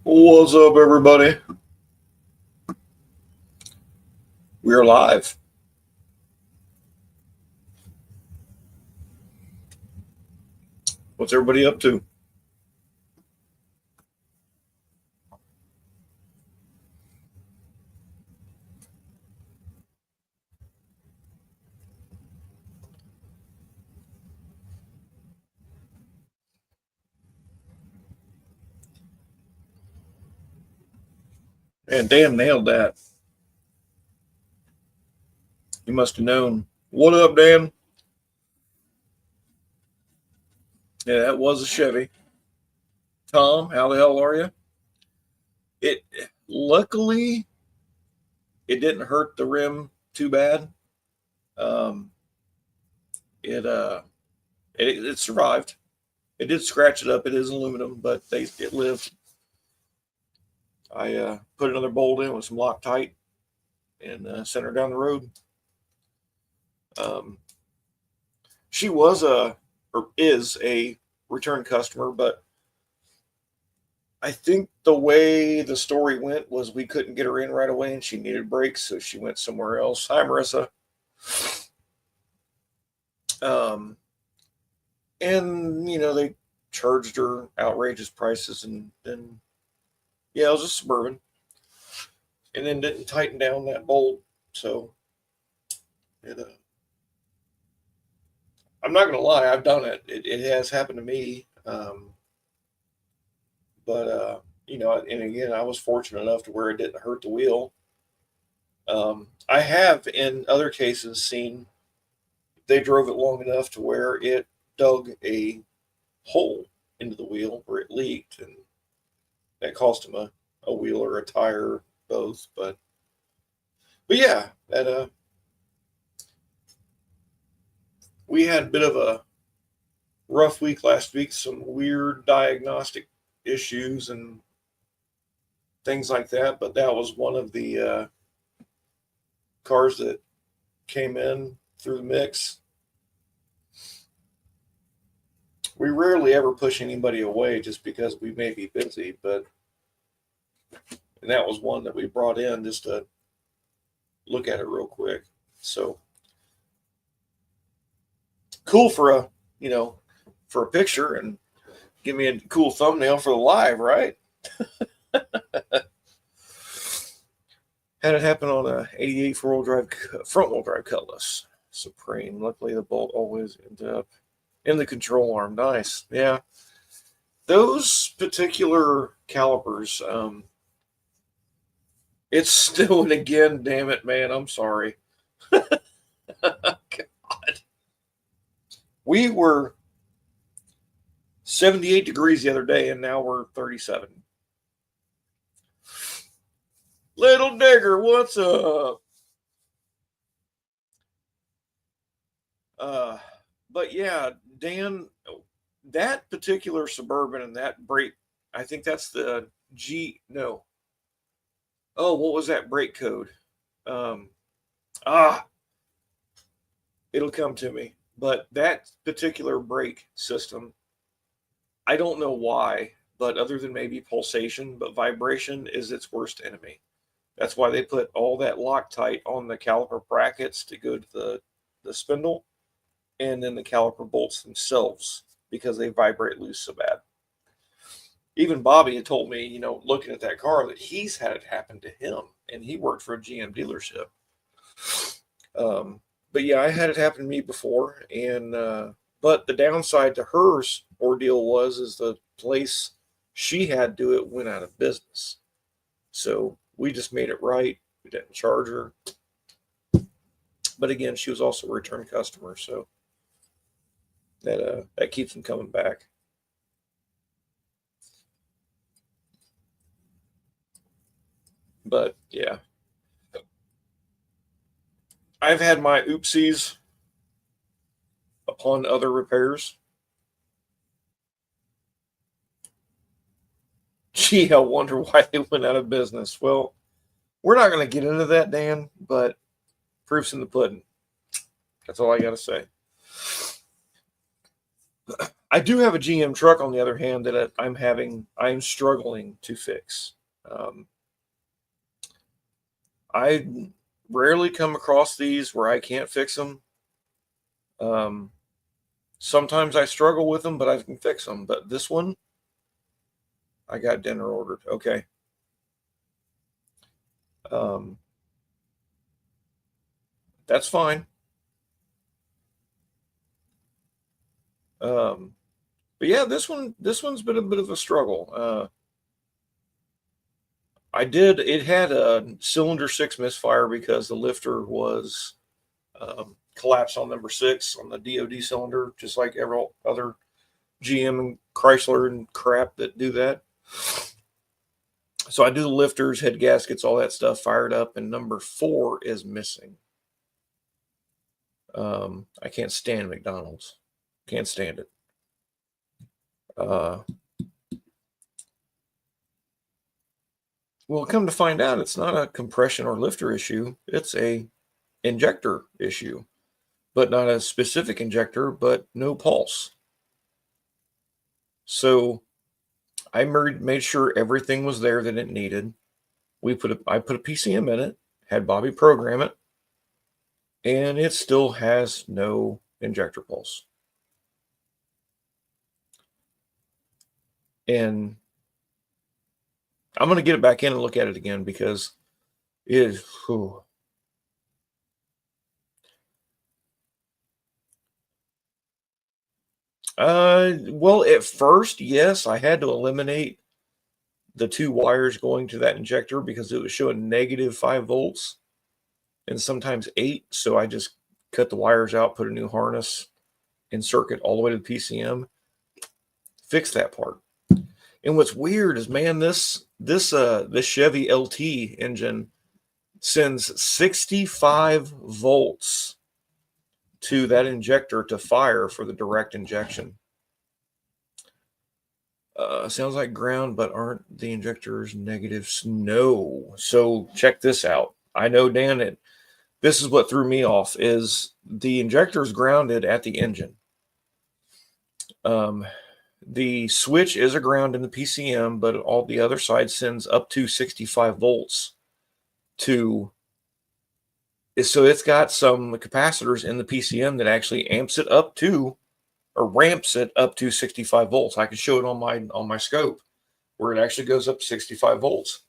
What's up, everybody? We're live. What's everybody up to? Man, Dan nailed that. You must have known. What up, Dan? Yeah, that was a Chevy. Tom, how the hell are you? It luckily it didn't hurt the rim too bad. Um, it survived. It did scratch it up. It is aluminum, but it lived. I put another bolt in with some Loctite and sent her down the road. Um, she was a or is a return customer, but I think the way the story went was we couldn't get her in right away and she needed brakes, so she went somewhere else. Hi, Marissa. Um, and, they charged her outrageous prices and yeah, it was a Suburban. And then didn't tighten down that bolt. So it, I'm not going to lie, I've done it. It has happened to me. But and again, I was fortunate enough to where it didn't hurt the wheel. I have in other cases seen they drove it long enough to where it dug a hole into the wheel where it leaked, and that cost him a wheel or a tire, both. But yeah, that we had a bit of a rough week last week. Some weird diagnostic issues and things like that. But that was one of the cars that came in through the mix. We rarely ever push anybody away just because we may be busy, but and that was one that we brought in just to look at it real quick. So cool for a picture and give me a cool thumbnail for the live, right? Had it happen on a '88 front wheel drive Cutlass Supreme. Luckily, the bolt always ended up in the control arm. Nice, yeah. Those particular calipers, it's still and again. Damn it, man! I'm sorry. God. We were 78 degrees the other day, and now we're 37. Little Digger, what's up? Uh, but yeah, Dan, that particular Suburban and that brake, I think that's the G. No, oh, what was that brake code? Um, ah, it'll come to me. But that particular brake system, I don't know why, but other than maybe pulsation, but vibration is its worst enemy. That's why they put all that Loctite on the caliper brackets to go to the spindle, and then the caliper bolts themselves because they vibrate loose so bad. Even Bobby had told me, looking at that car, that he's had it happen to him, and he worked for a GM dealership. But yeah, I had it happen to me before, and but the downside to hers ordeal is the place she had to do it went out of business. So we just made it right. We didn't charge her, but again, she was also a return customer, so that keeps them coming back. But yeah, I've had my oopsies upon other repairs. Gee, I wonder why they went out of business. Well, we're not going to get into that, Dan, but proof's in the pudding. That's all I got to say. I do have a GM truck, on the other hand, that I'm struggling to fix. I rarely come across these where I can't fix them. Sometimes I struggle with them, but I can fix them. But this one, I got dinner ordered. Okay. That's fine. But yeah, this one's been a bit of a struggle. It had a cylinder 6 misfire because the lifter was collapsed on number 6 on the DOD cylinder, just like every other GM and Chrysler and crap that do that. So I do the lifters, head gaskets, all that stuff fired up, and number 4 is missing. I can't stand McDonald's. Can't stand it. Well, come to find out, it's not a compression or lifter issue. It's a injector issue, but not a specific injector, but no pulse. So I made sure everything was there that it needed. I put a PCM in it, had Bobby program it, and it still has no injector pulse. And I'm going to get it back in and look at it again because it is. Whew. Well, at first, yes, I had to eliminate the 2 wires going to that injector because it was showing negative 5 volts and sometimes 8. So I just cut the wires out, put a new harness and circuit all the way to the PCM, fix that part. And what's weird is, man, this Chevy LT engine sends 65 volts to that injector to fire for the direct injection. Sounds like ground, but aren't the injectors negatives? No. So check this out. I know, Dan, this is what threw me off, is the injector's grounded at the engine. The switch is a ground in the PCM, but all the other side sends up to 65 volts so it's got some capacitors in the PCM that actually ramps it up to 65 volts. I can show it on my scope where it actually goes up to 65 volts.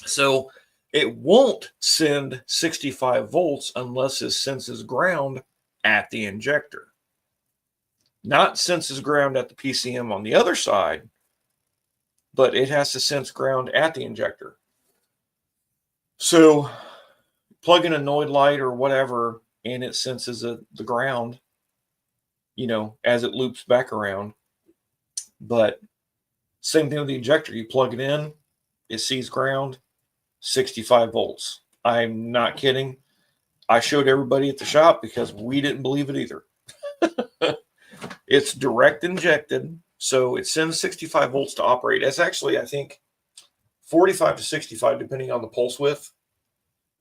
So it won't send 65 volts unless it senses ground at the injector. Not senses ground at the PCM on the other side, but it has to sense ground at the injector. So plug in a Noid light or whatever, and it senses the ground, as it loops back around. But same thing with the injector. You plug it in, it sees ground, 65 volts. I'm not kidding. I showed everybody at the shop because we didn't believe it either. It's direct injected, so it sends 65 volts to operate. It's actually, I think, 45 to 65, depending on the pulse width.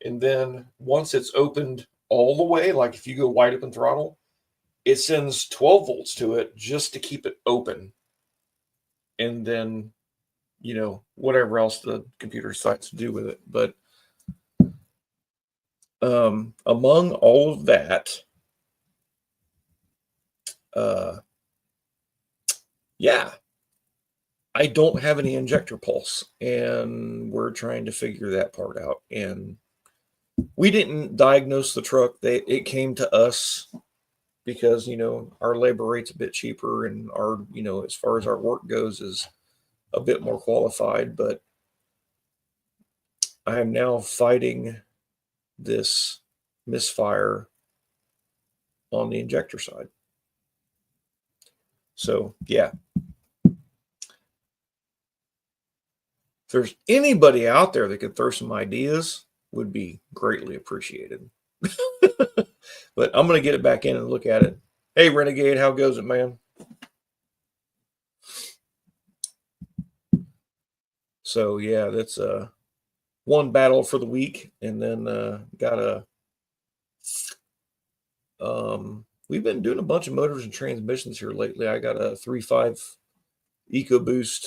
And then once it's opened all the way, like if you go wide open throttle, it sends 12 volts to it just to keep it open. And then, whatever else the computer decides to do with it. But among all of that, yeah, I don't have any injector pulse, and we're trying to figure that part out. And we didn't diagnose the truck. It came to us because, our labor rate's a bit cheaper, and our, as far as our work goes, is a bit more qualified. But I am now fighting this misfire on the injector side. So, yeah. If there's anybody out there that could throw some ideas, would be greatly appreciated. But I'm going to get it back in and look at it. Hey, Renegade, how goes it, man? So, yeah, that's one battle for the week. And then got a we've been doing a bunch of motors and transmissions here lately. I got a 3.5 EcoBoost,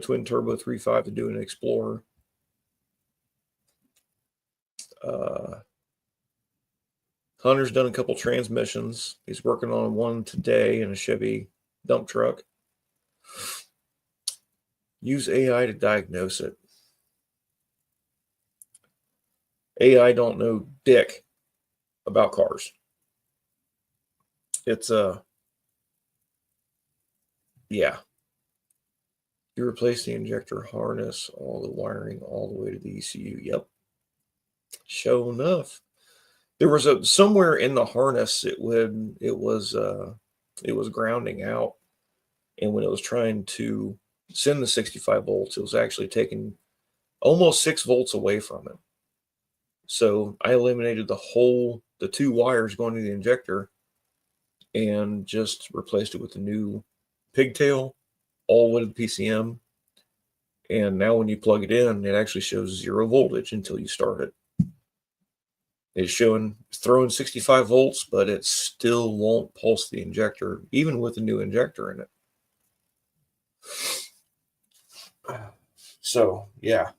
twin turbo 3.5 to do an Explorer. Hunter's done a couple transmissions. He's working on one today in a Chevy dump truck. Use AI to diagnose it. AI don't know dick about cars. It's yeah. You replace the injector harness, all the wiring, all the way to the ECU. Yep. Sure enough. There was somewhere in the harness it was grounding out, and when it was trying to send the 65 volts, it was actually taking almost 6 volts away from it. So I eliminated the 2 wires going to the injector and just replaced it with a new pigtail, all with PCM. And now when you plug it in, it actually shows 0 voltage until you start it. It's throwing 65 volts, but it still won't pulse the injector, even with a new injector in it. So, yeah.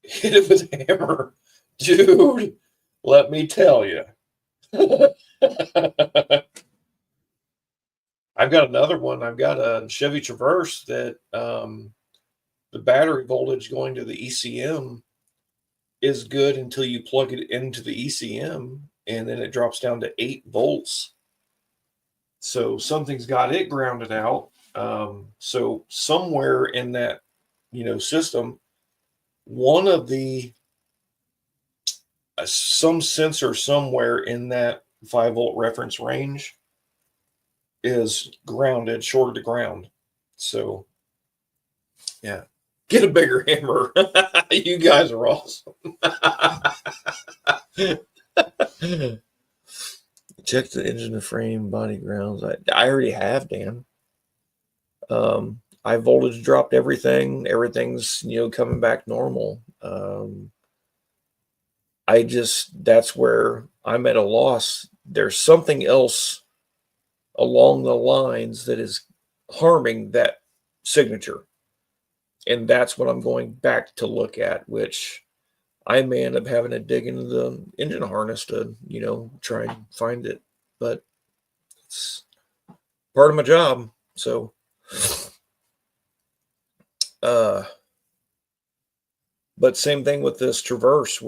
Hit it with a hammer. Dude, let me tell you. I've got another one. I've got a Chevy Traverse that the battery voltage going to the ECM is good until you plug it into the ECM, and then it drops down to 8 volts. So something's got it grounded out. So somewhere in that, system, one of the some sensor somewhere in that 5 volt reference range is grounded, shorted to ground. So, yeah, get a bigger hammer. You guys are awesome. Check the engine, the frame, body grounds. I already have, Dan. I voltage dropped everything. Everything's, coming back normal. That's where I'm at a loss. There's something else along the lines that is harming that signature. And that's what I'm going back to look at, which I may end up having to dig into the engine harness to, try and find it. But it's part of my job. So, but same thing with this Traverse.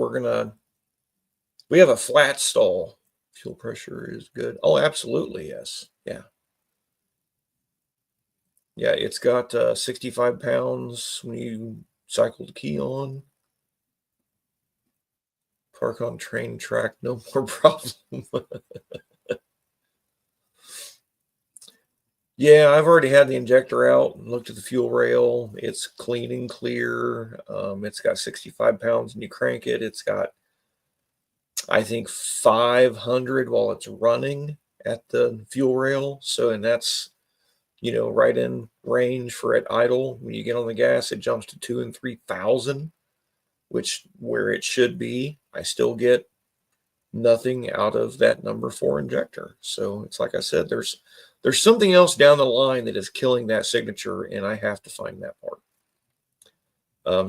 We have a flat stall. Fuel pressure is good. Oh, absolutely. Yes. Yeah. Yeah. It's got 65 pounds when you cycle the key on. Park on train track. No more problem. Yeah, I've already had the injector out and looked at the fuel rail. It's clean and clear. It's got 65 pounds and you crank it. It's got, I think, 500 while it's running at the fuel rail. So, and that's, right in range for at idle. When you get on the gas, it jumps to 2,000 and 3,000, which where it should be. I still get nothing out of that number 4 injector. So it's like I said, there's something else down the line that is killing that signature, and I have to find that part.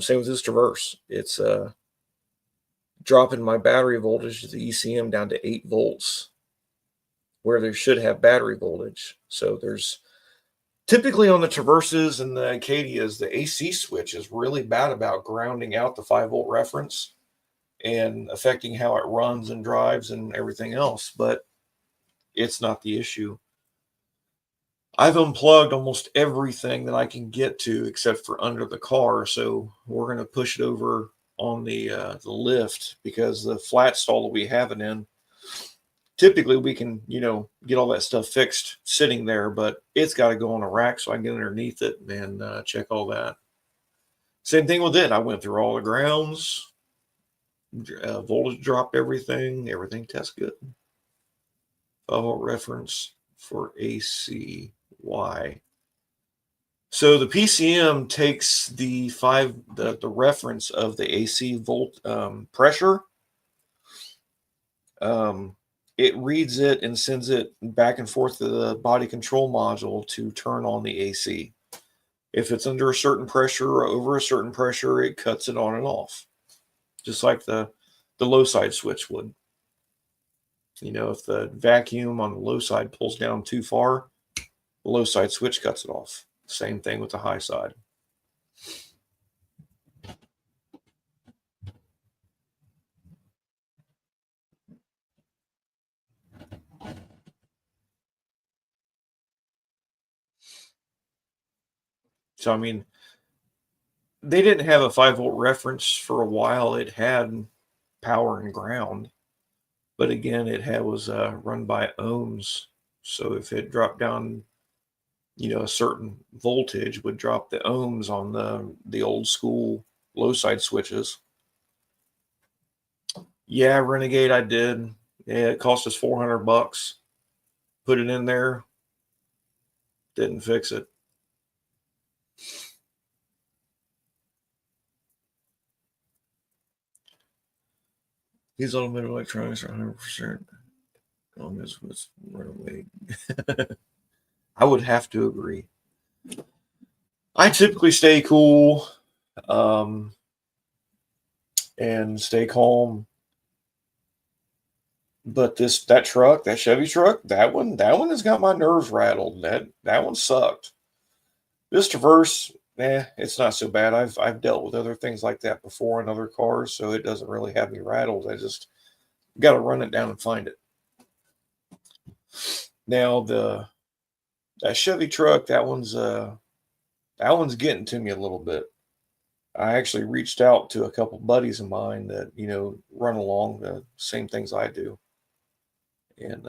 Same with this Traverse. It's dropping my battery voltage to the ECM down to 8 volts, where there should have battery voltage. So there's typically on the Traverses and the Acadias, the AC switch is really bad about grounding out the 5 volt reference and affecting how it runs and drives and everything else. But it's not the issue. I've unplugged almost everything that I can get to except for under the car. So we're going to push it over on the lift, because the flat stall that we have it in, typically we can, get all that stuff fixed sitting there, but it's got to go on a rack so I can get underneath it and check all that. Same thing with it. I went through all the grounds, voltage dropped everything tests good. 5 volt reference for AC. Why? So the PCM takes the reference of the AC volt pressure. It reads it and sends it back and forth to the body control module to turn on the AC. If it's under a certain pressure or over a certain pressure, it cuts it on and off, just like the low side switch would. If the vacuum on the low side pulls down too far, the low side switch cuts it off. Same thing with the high side. So, I mean, they didn't have a 5-volt reference for a while. It had power and ground, but again, it was run by ohms. So if it dropped down, a certain voltage would drop the ohms on the old school low side switches. Yeah, Renegade, I did. Yeah, it cost us $400. Put it in there, didn't fix it. These automated electronics are 100% on this was runaway. I would have to agree. I typically stay cool and stay calm. But that Chevy truck, that one has got my nerves rattled. That one sucked. This Traverse, it's not so bad. I've dealt with other things like that before in other cars, so it doesn't really have me rattled. I just got to run it down and find it. Now that Chevy truck, that one's getting to me a little bit. I actually reached out to a couple buddies of mine that run along the same things I do, and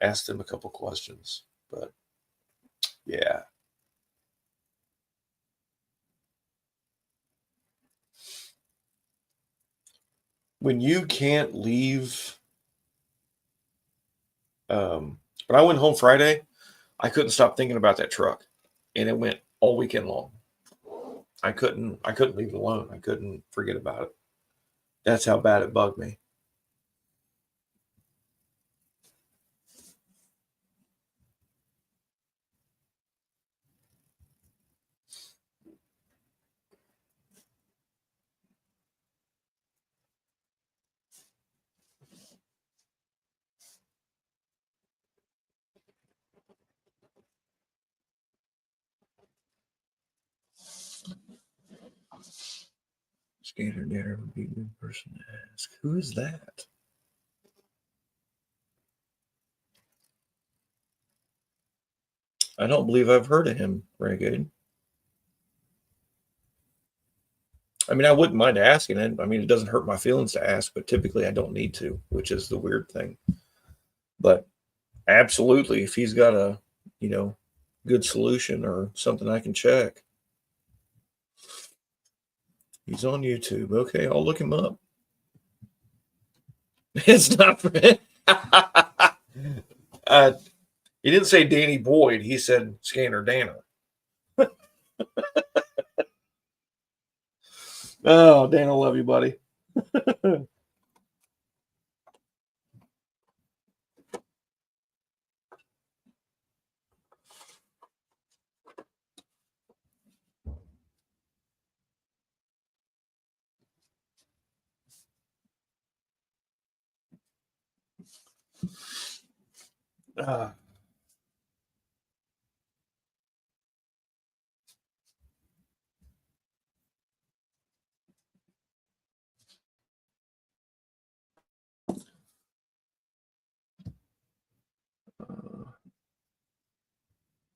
asked them a couple questions. But yeah, when you can't leave, when I went home Friday, I couldn't stop thinking about that truck, and it went all weekend long. I couldn't leave it alone. I couldn't forget about it. That's how bad it bugged me. Scanner Dinner would be a good person to ask. Who is that? I don't believe I've heard of him, Renegade. I mean, I wouldn't mind asking it. I mean, it doesn't hurt my feelings to ask, but typically I don't need to, which is the weird thing. But absolutely, if he's got a, good solution or something I can check. He's on YouTube. Okay, I'll look him up. It's not for him. He didn't say Danny Boyd. He said Scanner Danner. Oh, Dan, I love you, buddy.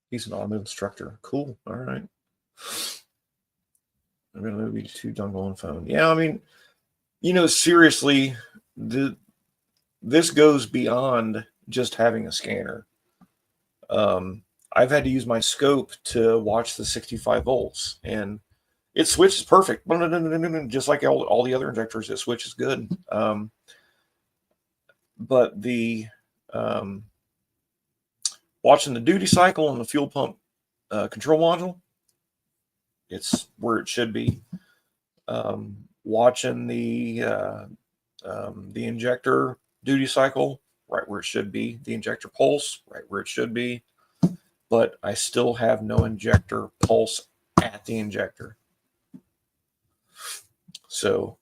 He's an automotive instructor. Cool. All right. I'm going to be too dongle on phone. Yeah, I mean, seriously, this goes beyond just having a scanner. I've had to use my scope to watch the 65 volts, and it switches perfect. Just like all the other injectors, it switches good. But the watching the duty cycle on the fuel pump control module, it's where it should be. Watching the injector duty cycle, right where it should be. The injector pulse, right where it should be. But I still have no injector pulse at the injector. So,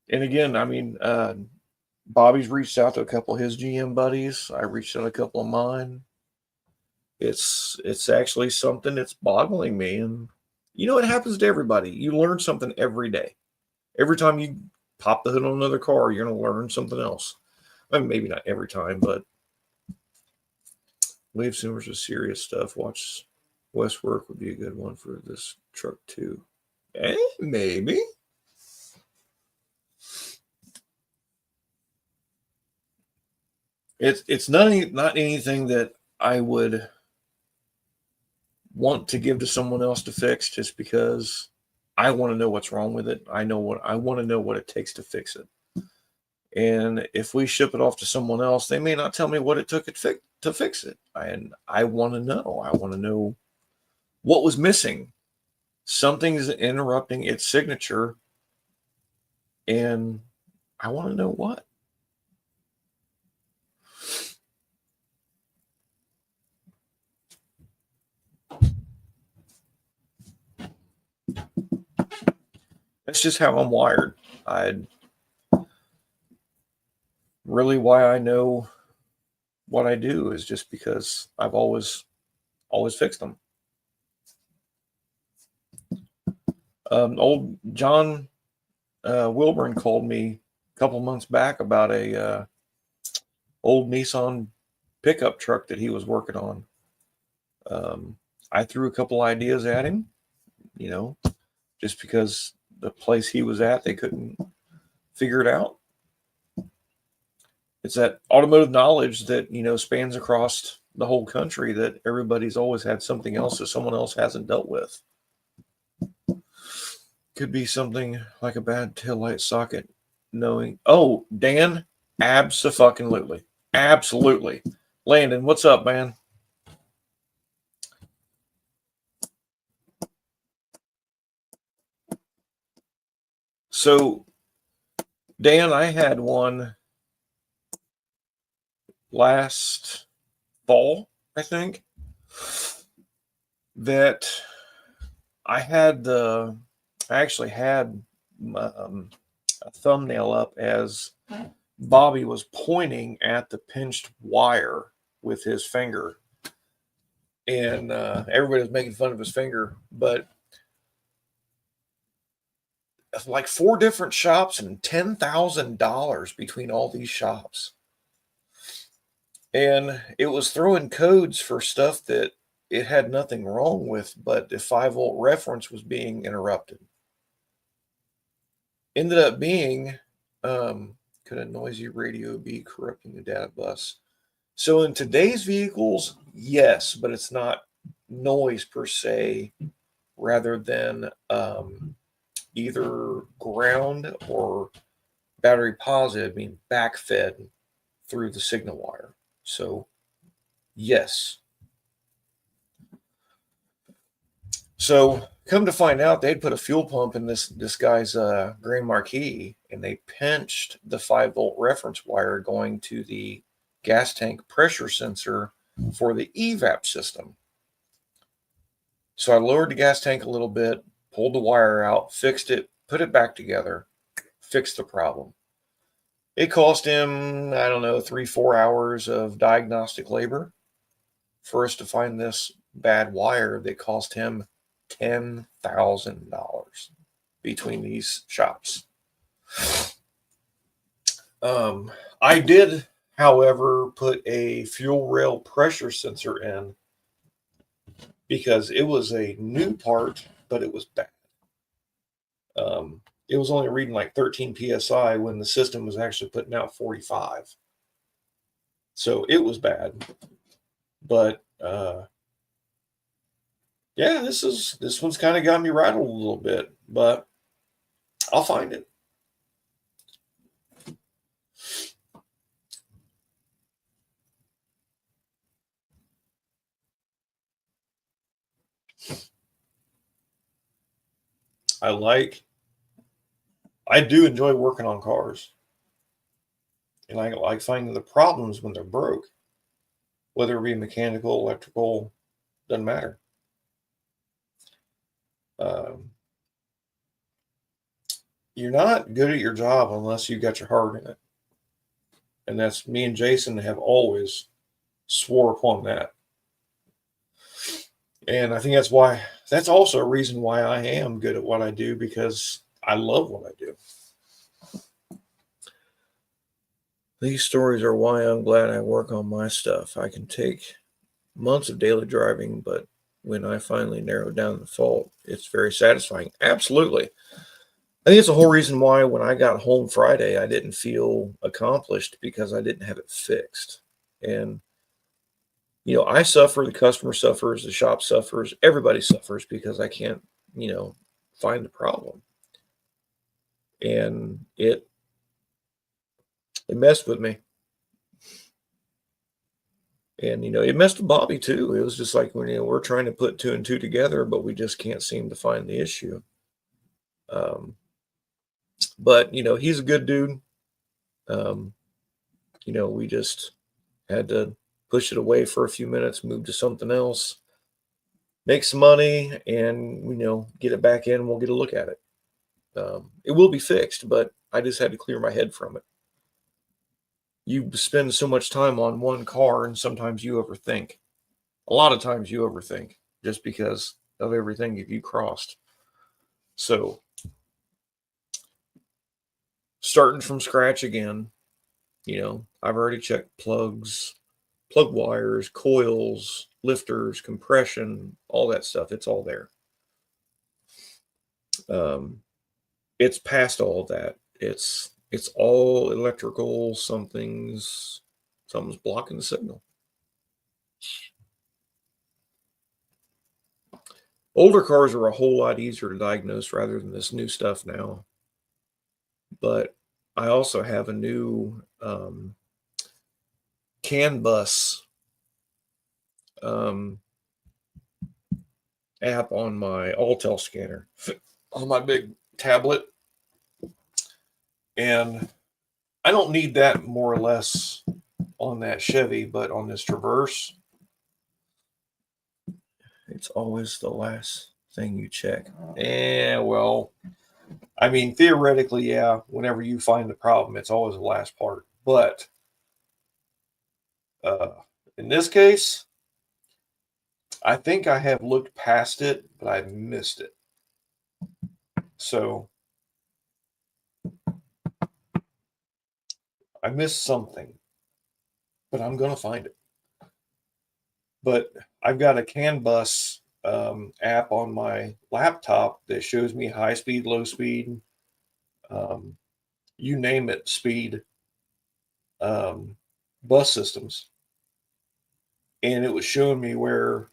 and again, I mean, Bobby's reached out to a couple of his GM buddies. I reached out to a couple of mine. It's actually something that's boggling me, and you know, it happens to everybody. You learn something every day. Every time you pop the hood on another car, you're going to learn something else. I mean, maybe not every time, but Wave Simmers is serious stuff. Watch Westwork would be a good one for this truck too. Maybe. It's not anything that I would want to give to someone else to fix just because I want to know what's wrong with it. I want to know what it takes to fix it. And if we ship it off to someone else, they may not tell me what it took to fix it. And I want to know. I want to know what was missing. Something's interrupting its signature, and I want to know what. That's just how I'm wired. I really why I know what I do is just because I've always fixed them. Old John Wilburn called me a couple months back about a old Nissan pickup truck that he was working on. I threw a couple ideas at him, you know, just because the place he was at, they couldn't figure it out. It's that automotive knowledge that, you know, spans across the whole country that everybody's always had something else that someone else hasn't dealt with. Could be something like a bad taillight socket knowing. Oh, Dan, abso-fucking-lutely. Absolutely. Landon, what's up, man? So, Dan, I had one last fall, I think, that I actually had a thumbnail up as Bobby was pointing at the pinched wire with his finger. And everybody was making fun of his finger, but like 4 different shops and $10,000 between all these shops. And it was throwing codes for stuff that it had nothing wrong with, but the 5-volt reference was being interrupted. Ended up being, could a noisy radio be corrupting the data bus? So in today's vehicles, yes, but it's not noise per se, rather than either ground or battery positive being backfed through the signal wire. So, yes. So, come to find out, they'd put a fuel pump in this guy's Grand Marquis, and they pinched the 5-volt reference wire going to the gas tank pressure sensor for the evap system. So I lowered the gas tank a little bit, pulled the wire out, fixed it, put it back together, fixed the problem. It cost him, I don't know, 3-4 hours of diagnostic labor for us to find this bad wire that cost him $10,000 between these shops. I did, however, put a fuel rail pressure sensor in because it was a new part, but it was bad. It was only reading like 13 psi when the system was actually putting out 45. So it was bad. But yeah, this one's kind of got me rattled a little bit, but I'll find it. I do enjoy working on cars, and I like finding the problems when they're broke, whether it be mechanical, electrical, doesn't matter. Um, you're not good at your job unless you got your heart in it, and that's me and Jason have always swore upon that. And I think that's also a reason why I am good at what I do, because I love what I do. These stories are why I'm glad I work on my stuff. I can take months of daily driving, but when I finally narrow down the fault, it's very satisfying. Absolutely. I think it's the whole reason why when I got home Friday, I didn't feel accomplished, because I didn't have it fixed. And, I suffer, the customer suffers, the shop suffers, everybody suffers because I can't, find the problem. And it messed with me. And, it messed with Bobby too. It was just like when, we're trying to put two and two together, but we just can't seem to find the issue. But, he's a good dude. Um, we just had to push it away for a few minutes, move to something else, make some money, and, get it back in. We'll get a look at it. It will be fixed, but I just had to clear my head from it. You spend so much time on one car, and sometimes you overthink. A lot of times you overthink just because of everything that you crossed. So, starting from scratch again, I've already checked plugs, plug wires, coils, lifters, compression, all that stuff. It's all there. It's past all of that. It's all electrical. Something's blocking the signal. Older cars are a whole lot easier to diagnose rather than this new stuff now. But I also have a new CAN bus app on my Alltel scanner on my big tablet, and I don't need that more or less on that Chevy, but on this Traverse, it's always the last thing you check. Well, I mean, theoretically, yeah, whenever you find the problem, it's always the last part. But in this case, I think I have looked past it, but I missed it. So I missed something, but I'm going to find it. But I've got a CAN bus app on my laptop that shows me high speed, low speed, you name it, speed bus systems. And it was showing me where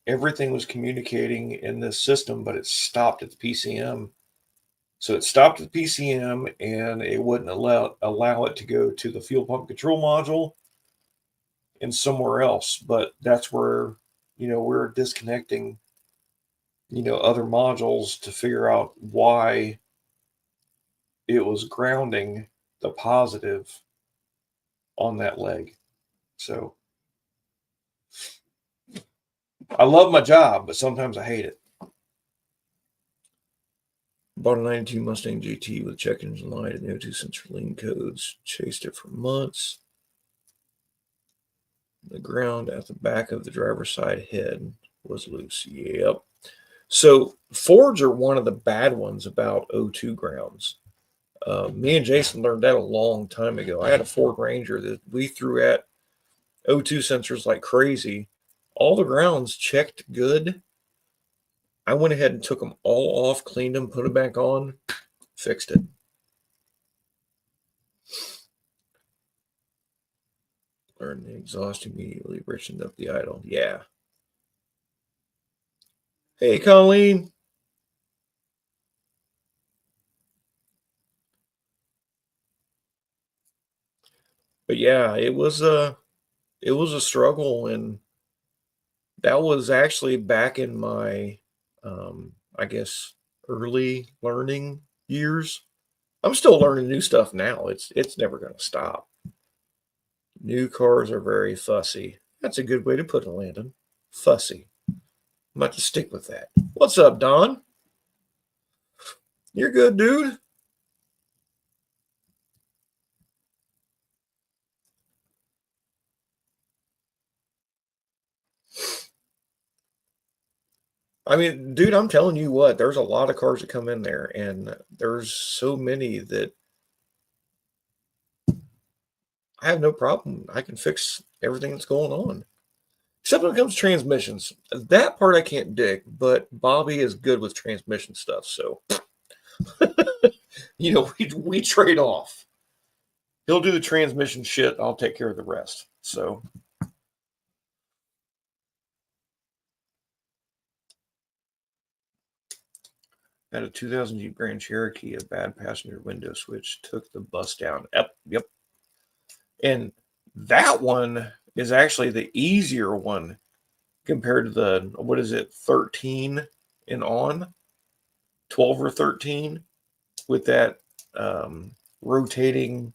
everything was communicating in this system, but it stopped at the PCM. So it stopped at the PCM, and it wouldn't allow it to go to the fuel pump control module and somewhere else. But that's where, we're disconnecting, other modules to figure out why it was grounding the positive on that leg. So I love my job, but sometimes I hate it. Bought a 92 Mustang GT with check engine light and O2 sensor lean codes. Chased it for months. The ground at the back of the driver's side head was loose. Yep. So Fords are one of the bad ones about O2 grounds. Me and Jason learned that a long time ago. I had a Ford Ranger that we threw at O2 sensors like crazy. All the grounds checked good. I went ahead and took them all off, cleaned them, put them back on, fixed it. Learned the exhaust immediately, richened up the idle. Yeah. Hey, Colleen. But yeah, it was a struggle, and that was actually back in my I guess early learning years. I'm still learning new stuff now. It's never going to stop. New cars are very fussy. That's a good way to put it, Landon. Fussy. I'm about to stick with that. What's up, Don? You're good, dude. I mean, dude, I'm telling you what, there's a lot of cars that come in there, and there's so many that I have no problem. I can fix everything that's going on. Except when it comes to transmissions. That part I can't dig, but Bobby is good with transmission stuff. So, we trade off. He'll do the transmission shit. I'll take care of the rest. So, had a 2000 Jeep Grand Cherokee, a bad passenger window switch, took the bus down. Yep. And that one is actually the easier one compared to the, what is it, 13 and on, 12 or 13 with that rotating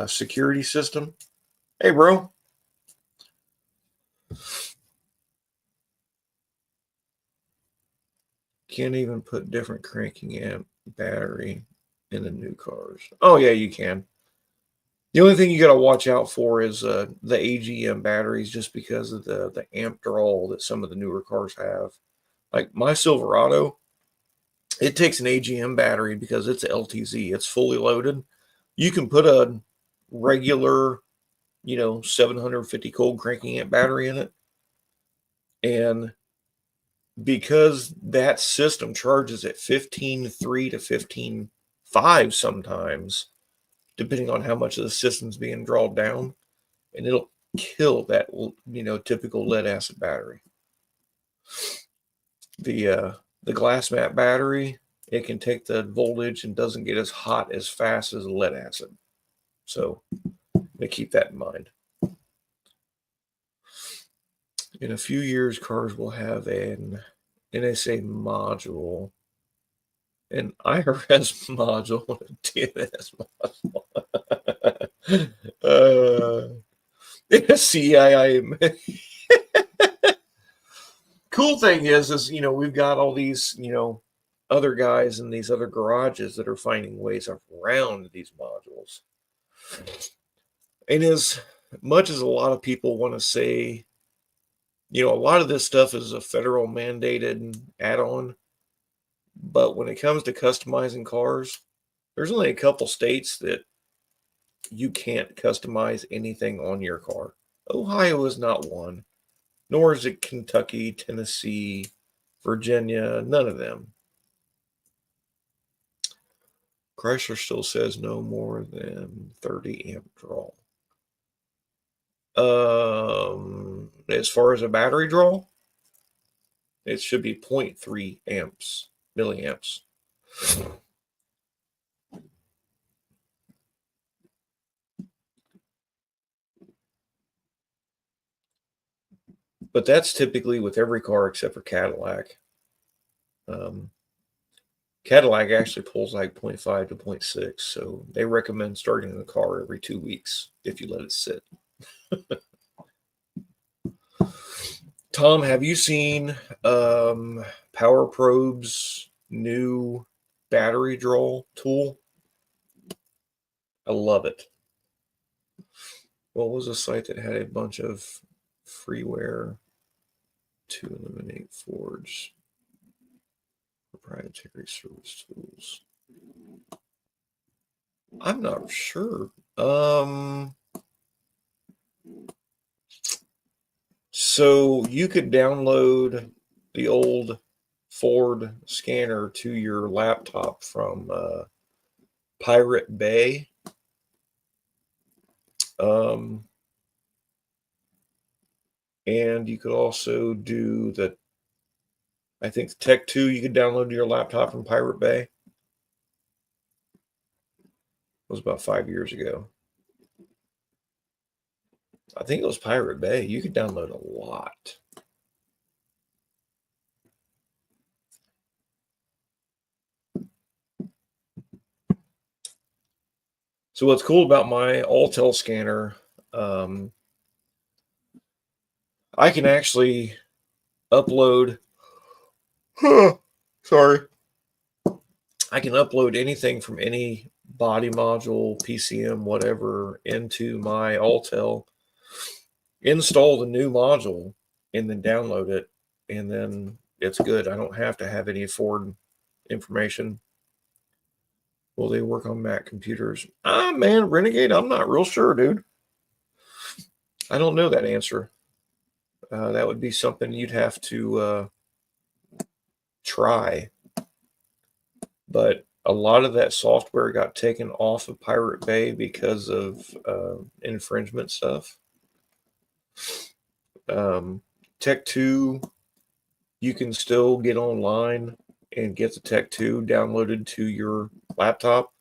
security system. Hey, bro. Can't even put different cranking amp battery in the new cars. Oh, yeah, you can. The only thing you got to watch out for is the AGM batteries, just because of the amp draw that some of the newer cars have. Like my Silverado, it takes an AGM battery because it's LTZ. It's fully loaded. You can put a regular, 750 cold cranking amp battery in it. And because that system charges at 15.3 to 15.5 sometimes, depending on how much of the system's being drawn down, and it'll kill that, typical lead acid battery. The glass mat battery, it can take the voltage and doesn't get as hot as fast as lead acid. So to keep that in mind. In a few years, cars will have an NSA module, an IRS module, and a TNS module. CII. Cool thing is we've got all these other guys in these other garages that are finding ways around these modules. And as much as a lot of people want to say, a lot of this stuff is a federal mandated add-on, but when it comes to customizing cars, there's only a couple states that you can't customize anything on your car. Ohio is not one, nor is it Kentucky, Tennessee, Virginia, none of them. Chrysler still says no more than 30 amp draw. As far as a battery draw, it should be 0.3 amps, milliamps. But that's typically with every car except for Cadillac. Cadillac actually pulls like 0.5 to 0.6, so they recommend starting the car every 2 weeks if you let it sit. Tom, have you seen Power Probe's new battery draw tool? I love it. What was a site that had a bunch of freeware to eliminate Ford's proprietary service tools? I'm not sure. So you could download the old Ford scanner to your laptop from Pirate Bay. And you could also do I think the Tech 2 you could download to your laptop from Pirate Bay. It was about 5 years ago. I think it was Pirate Bay. You could download a lot. So what's cool about my Alltel scanner, I can actually upload. Sorry. I can upload anything from any body module, PCM, whatever, into my Alltel, install the new module, and then download it, and then it's good. I don't have to have any Ford information. Will they work on Mac computers? Man, Renegade, I'm not real sure, dude. I don't know that answer. That would be something you'd have to try. But a lot of that software got taken off of Pirate Bay because of infringement stuff. Tech 2, you can still get online and get the Tech 2 downloaded to your laptop.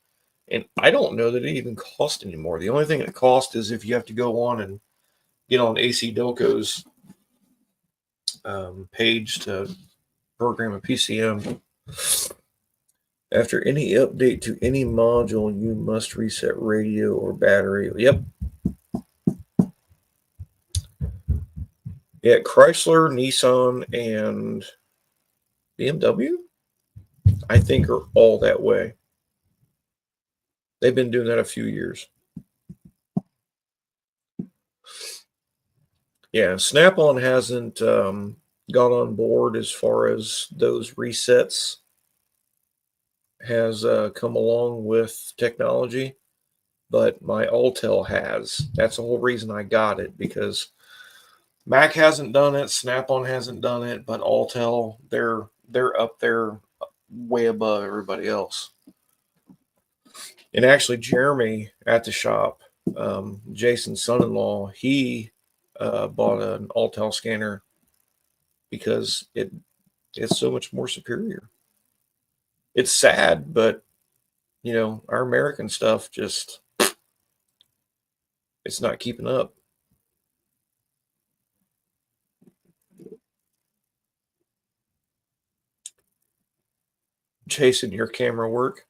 And I don't know that it even costs anymore. The only thing it costs is if you have to go on and get on AC Delco's page to program a PCM. After any update to any module, you must reset radio or battery. Yep. Yeah, Chrysler, Nissan, and BMW, I think, are all that way. They've been doing that a few years. Yeah, Snap-on hasn't gone on board as far as those resets has come along with technology, but my Alltel has. That's the whole reason I got it, because Mac hasn't done it, Snap-on hasn't done it, but Alltel, they're up there way above everybody else. And actually, Jeremy at the shop, Jason's son-in-law, he bought an Alltel scanner because it's so much more superior. It's sad, but you know, our American stuff just, it's not keeping up. Chasing your camera work.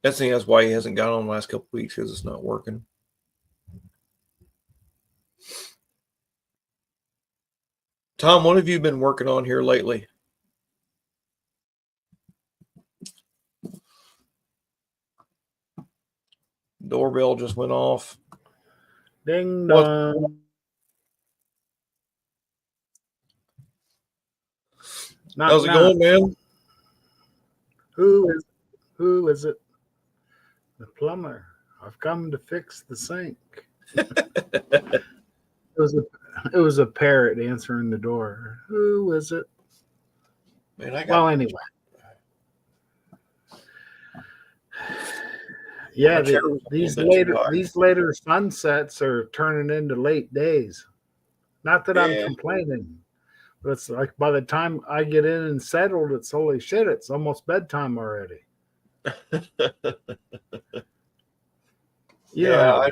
That's why he hasn't got on the last couple of weeks, because it's not working. Tom, what have you been working on here lately? Doorbell just went off. Ding dong. How's it going, man? Who is it? The plumber. I've come to fix the sink. It was a parrot answering the door. Who is it? Man, well, anyway. Yeah, these later sunsets are turning into late days. Not that I'm complaining, but it's like by the time I get in and settled, it's holy shit, it's almost bedtime already. Yeah,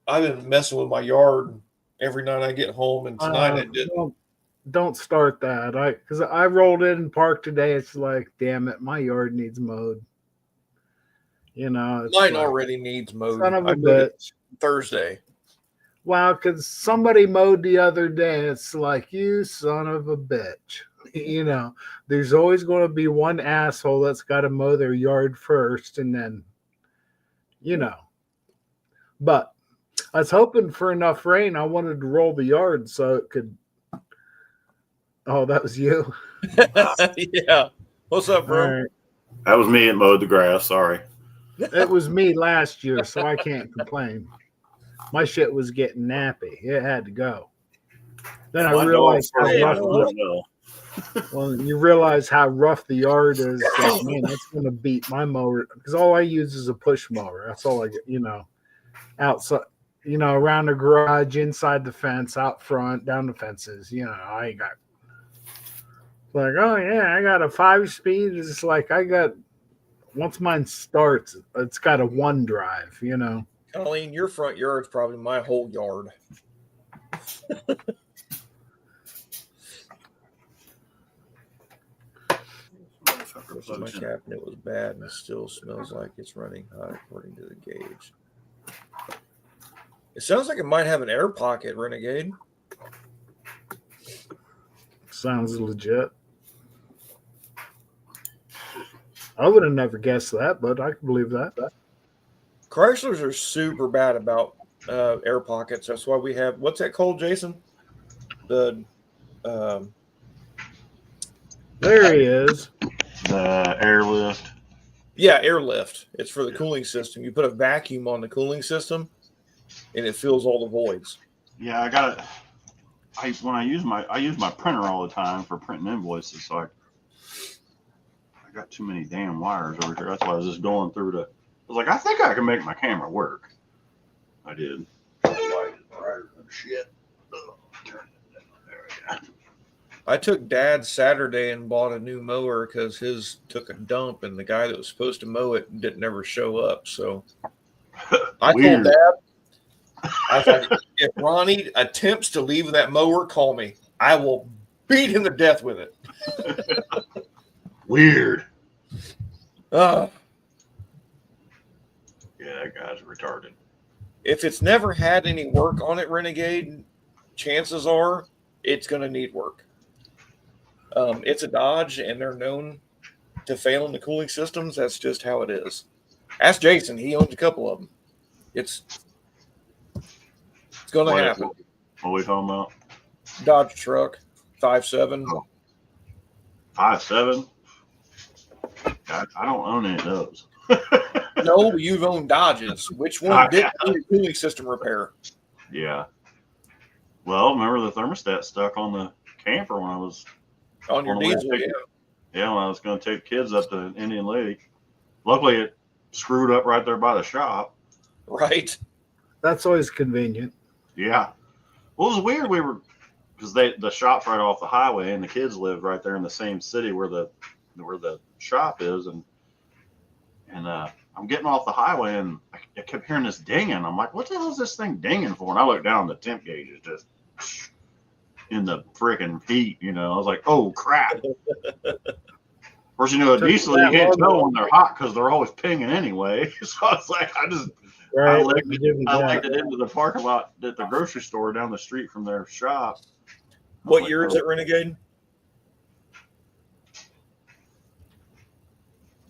I've been messing with my yard every night I get home, and tonight I didn't. Don't start that. Because I rolled in and parked today. It's like, damn it, my yard needs mowed. You know, mine already needs mowed. Son of a bitch. Thursday. Wow, because somebody mowed the other day. It's like, you son of a bitch. You know, there's always going to be one asshole that's got to mow their yard first, and then, you know. But I was hoping for enough rain. I wanted to roll the yard so it could. Oh, that was you. Yeah. What's up, bro? Right. That was me that mowed the grass. Sorry. It was me last year, so I can't complain. My shit was getting nappy. It had to go. Then I realized how rough. Well, you realize how rough the yard is. Like, man, that's going to beat my mower, because all I use is a push mower. That's all I get. You know, outside. You know, around the garage, inside the fence, out front, down the fences. You know, I ain't got. Like, oh yeah, I got a 5-speed. It's like I got. Once mine starts, it's got a 1 drive. You know. Colleen, your front yard's probably my whole yard. Pushed my cap and it was bad and it still smells like it's running hot according to the gauge. It sounds like it might have an air pocket, Renegade. Sounds legit. I would have never guessed that, but I can believe that. Chryslers are super bad about air pockets. That's why we have, what's that called, Jason? The There he is. The airlift. Yeah, airlift. It's for the cooling system. You put a vacuum on the cooling system, and it fills all the voids. Yeah, I got it. I use my printer all the time for printing invoices, so I got too many damn wires over here. That's why I was just going through I was like, I think I can make my camera work. I did. The light is brighter than shit. Ugh, turn it down. There we go. I took Dad Saturday and bought a new mower because his took a dump, and the guy that was supposed to mow it didn't ever show up. So I told Dad, I was like, if Ronnie attempts to leave that mower, call me. I will beat him to death with it. Weird. Uh, Yeah, that guy's retarded. if it's never had any work on it, Renegade, chances are it's going to need work. It's a Dodge, and they're known to fail in the cooling systems. That's just how it is. Ask Jason. He owns a couple of them. It's going to happen. What are we talking about? Dodge truck, 5.7. 5.7. I don't own any of those. No, you've owned Dodges. Which one didn't need a cooling system repair? Yeah. Well, remember the thermostat stuck on the camper when I was On your On the way diesel, to- yeah. when I was going to take kids up to Indian Lake. Luckily, it screwed up right there by the shop. Right. That's always convenient. Yeah. Well, it was weird. We were because the shop's right off the highway, and the kids live right there in the same city where the shop is, and I'm getting off the highway, and I kept hearing this dinging. I'm like, what the hell is this thing dinging for? And I looked down, the temp gauge is just in the freaking heat. You know, I was like, oh crap. Of course, you know, a diesel, you can't tell when they're hot because they're always pinging anyway. So I was like, Right. I legged it into the parking lot at the grocery store down the street from their shop. What year is it, Renegade?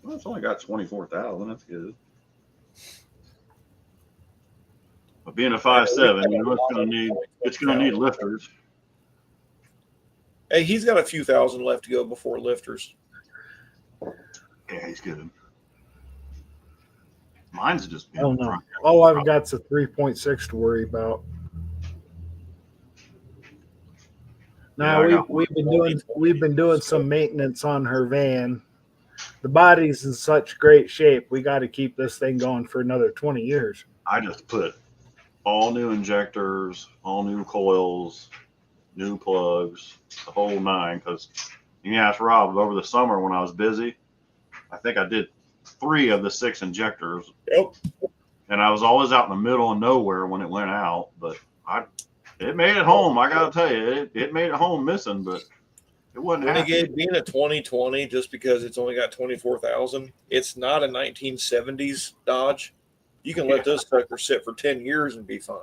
Well, it's only got 24,000. That's good. But being a 5.7, you know, it's gonna need lifters. Hey, he's got a few thousand left to go before lifters. Yeah, he's good. Mine's just been Oh no! All I've got's a 3.6 to worry about. Now Yeah, we've been doing some maintenance on her van. The body's in such great shape. We got to keep this thing going for another 20 years. I just put all new injectors, all new coils, new plugs, the whole nine. Because you can ask Rob, over the summer when I was busy, I think I did 3 of the 6 injectors. Yep. And I was always out in the middle of nowhere when it went out. But it made it home. I got to tell you, it made it home missing, but it wasn't Renegade being a 2020, just because it's only got 24,000, it's not a 1970s Dodge. You can let those suckers sit for 10 years and be fine.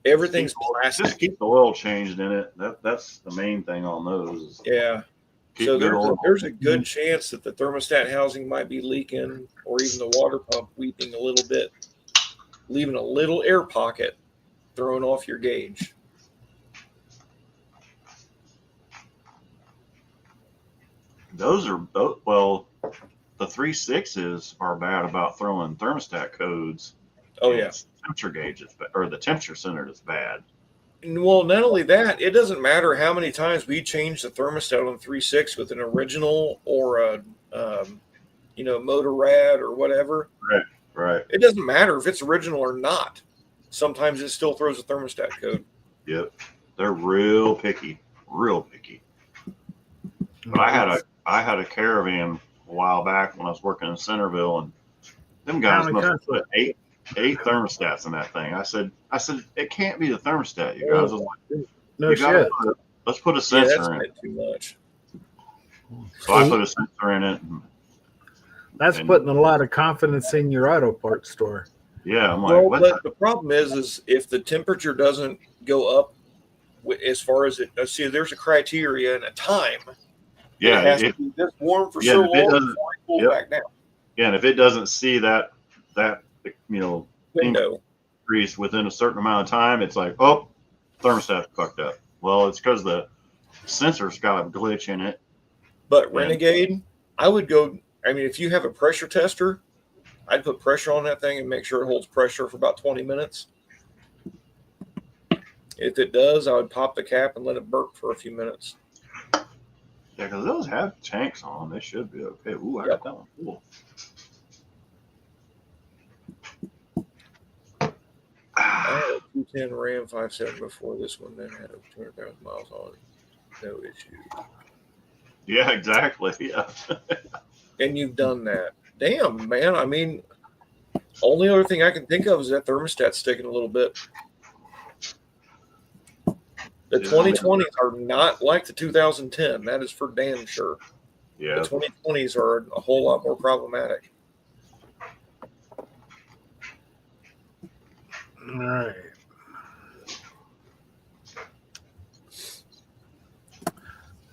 Everything's plastic. Just keep the oil changed in it. That's the main thing on those. Yeah. So there's a good chance that the thermostat housing might be leaking, or even the water pump weeping a little bit, leaving a little air pocket thrown off your gauge. Those are well, the 3.6s are bad about throwing thermostat codes. Oh yeah. Temperature gauge is or the temperature center is bad. Well, not only that, it doesn't matter how many times we change the thermostat on 3.6 with an original or a Motor Rad or whatever. Right. It doesn't matter if it's original or not. Sometimes it still throws a thermostat code. Yep. They're real picky. But I had a Caravan a while back when I was working in Centerville, and them guys must have put eight thermostats in that thing. I said it can't be the thermostat. You guys are like, no shit. let's put a sensor in. That's too much. So I put a sensor in it. That's and- putting a lot of confidence in your auto parts store. Yeah, I'm like, Well, what? but the problem is if the temperature doesn't go up as far as it, see, there's a criteria and a time. Yeah, it has to be this warm for yeah, so if it long doesn't- before it cools yep. back down. Yeah, and if it doesn't see that Window. increase within a certain amount of time, it's like, oh, thermostat's fucked up. Well, it's because the sensor's got a glitch in it. But Renegade, I would go. I mean, if you have a pressure tester, I'd put pressure on that thing and make sure it holds pressure for about 20 minutes. If it does, I would pop the cap and let it burp for a few minutes. Yeah, because those have tanks on them. They should be okay. Ooh, I got that one. Cool. I had a 210 Ram 5.7 before this one, then had 200,000 miles on it. No issue. Yeah, exactly. Yeah. And you've done that. Damn, man. I mean, only other thing I can think of is that thermostat sticking a little bit. The 2020s are not like the 2010. That is for damn sure. Yeah. The 2020s are a whole lot more problematic. All right.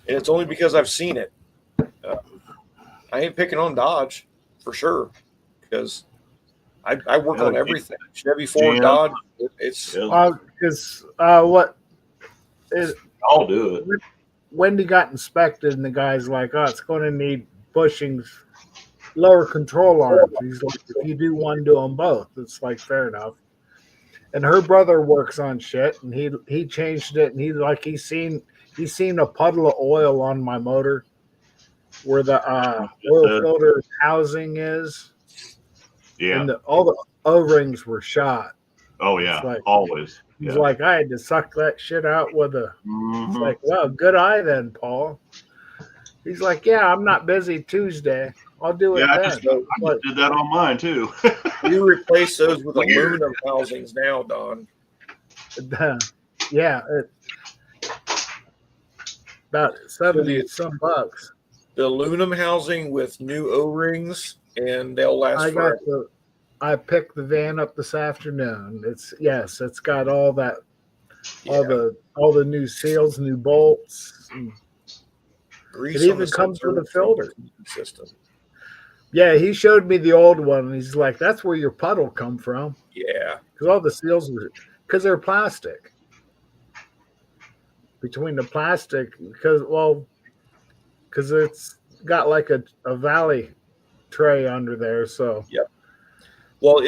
And it's only because I've seen it. I ain't picking on Dodge for sure because I work on everything. Chevy, Ford, GM. Dodge. It's Because what is I'll do it. Wendy got inspected, and the guy's like, "Oh, it's going to need bushings, lower control arms." He's like, "If you do one, do them both." It's like, fair enough. And her brother works on shit, and he changed it, and he's seen a puddle of oil on my motor where the oil filter housing is. Yeah. And all the O-rings were shot. Oh yeah. Like, always. He's Yeah. like, I had to suck that shit out with a. Mhm. It's like, well, good eye then, Paul. He's like, yeah, I'm not busy Tuesday. I'll do it Yeah, I then. just But did that on mine too. you replace those with Weird. aluminum housings now, Don. yeah, about 70 some bucks. The aluminum housing with new O-rings, and they'll last forever. I picked the van up this afternoon. It's got all that, all the new seals, new bolts. Grease It on even the comes with a sensor filter. system. Yeah, he showed me the old one, and he's like, "That's where your puddle come from." Yeah. Because all the seals were, because they're plastic. Between the plastic, because it's got like a valley tray under there, so. Yep. Well,